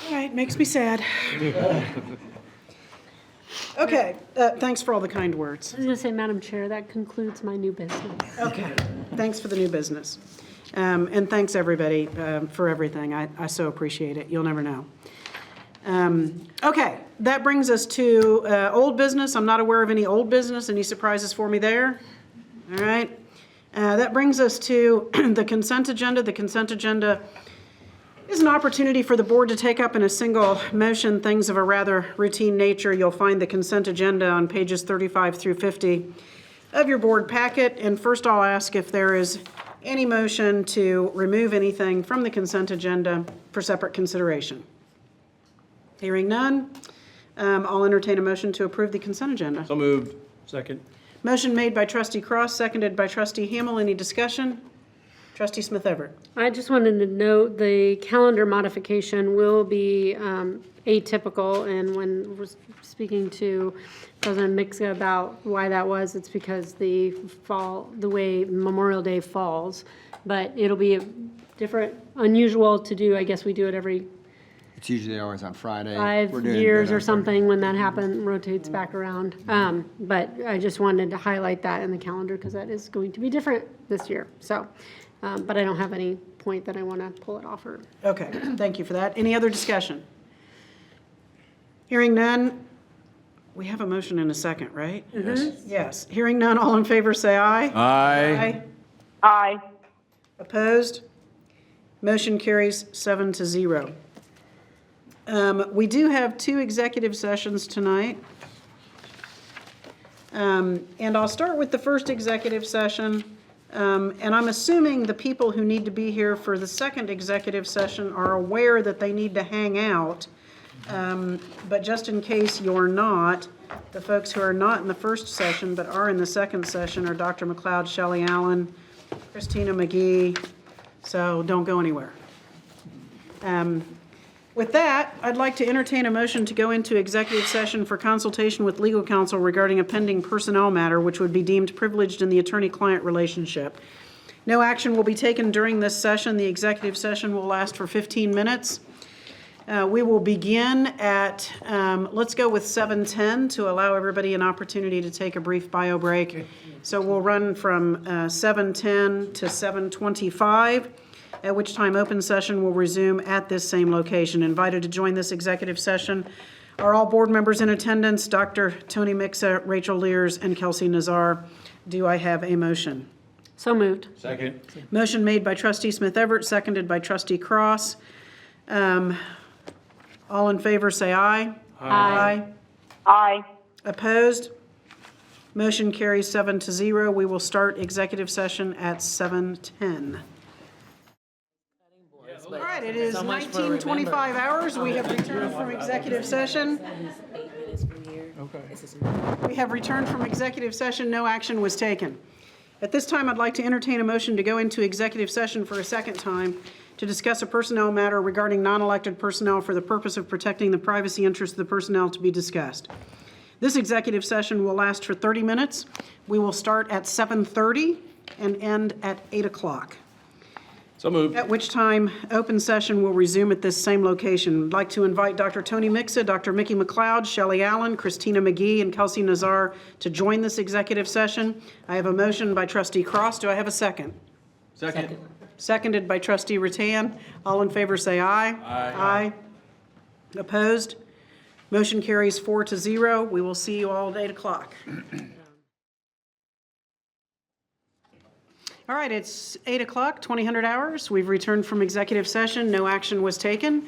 All right, makes me sad. Okay, thanks for all the kind words. I was going to say, Madam Chair, that concludes my new business. Okay, thanks for the new business. And thanks, everybody, for everything. I so appreciate it. You'll never know. Okay, that brings us to old business. I'm not aware of any old business. Any surprises for me there? All right. That brings us to the consent agenda. The consent agenda is an opportunity for the board to take up in a single motion things of a rather routine nature. You'll find the consent agenda on pages 35 through 50 of your board packet. And first I'll ask if there is any motion to remove anything from the consent agenda for separate consideration. Hearing none, I'll entertain a motion to approve the consent agenda. So moved. Second. Motion made by Trustee Cross, seconded by Trustee Hamel. Any discussion? Trustee Smith Everett. I just wanted to note the calendar modification will be atypical, and when we're speaking to President Mixa about why that was, it's because the way Memorial Day falls. But it'll be a different, unusual to do. I guess we do it every It's usually always on Friday. 5 We're doing years it or on something when that happens, rotates back around. But I just wanted to highlight that in the calendar because that is going to be different this year. So, but I don't have any point that I want to pull it off. Okay, thank you for that. Any other discussion? Hearing none, we have a motion in a second, right? Yes. Yes. Hearing none, all in favor say aye. Aye. Aye. Opposed? Motion carries 7-0. We do have 2 executive sessions tonight. And I'll start with the first executive session. And I'm assuming the people who need to be here for the second executive session are aware that they need to hang out. But just in case you're not, the folks who are not in the first session but are in the second session are Dr. McLeod, Shelley Allen, Christina McGee, so don't go anywhere. With that, I'd like to entertain a motion to go into executive session for consultation with legal counsel regarding a pending personnel matter which would be deemed privileged in the attorney-client relationship. No action will be taken during this session. The executive session will last for 15 minutes. We will begin at, let's go with 7:10 to allow everybody an opportunity to take a brief bio break. So we'll run from 7:10 to 7:25. at which time open session will resume at this same location. Invited to join this executive session are all board members in attendance, Dr. Tony Mixa, Rachel Lears, and Kelsey Nazar. Do I have a motion? So moved. Second. Motion made by trustee Smith Everett, seconded by trustee Cross. All in favor, say aye. Aye. Aye. Opposed? Motion carries 7-0. We will start executive session at 7:10. All right, it is 19:25 hours. We have returned from executive session. We have returned from executive session. No action was taken. At this time, I'd like to entertain a motion to go into executive session for a second time to discuss a personnel matter regarding non-elected personnel for the purpose of protecting the privacy interests of the personnel to be discussed. This executive session will last for 30 minutes. We will start at 7:30 and end at 8 o'clock. So moved. At which time, open session will resume at this same location. I'd like to invite Dr. Tony Mixa, Dr. Mickey McLeod, Shelley Allen, Christina McGee, and Kelsey Nazar to join this executive session. I have a motion by trustee Cross. Do I have a second? Second. Seconded by trustee Rattan. All in favor say aye. Aye. Opposed? Motion carries 4-0. We will see you all at 8 o'clock. All right, it's 8 o'clock, 2000 hours. We've returned from executive session. No action was taken.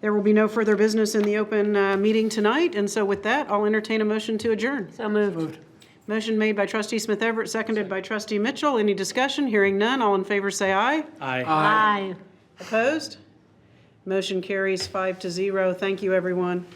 There will be no further business in the open meeting tonight. And so with that, I'll entertain a motion to adjourn. So moved. Motion made by trustee Smith Everett, seconded by trustee Mitchell. Any discussion? Hearing none. All in favor say aye. Aye. Aye. Opposed? Motion carries 5-0. Thank you, everyone.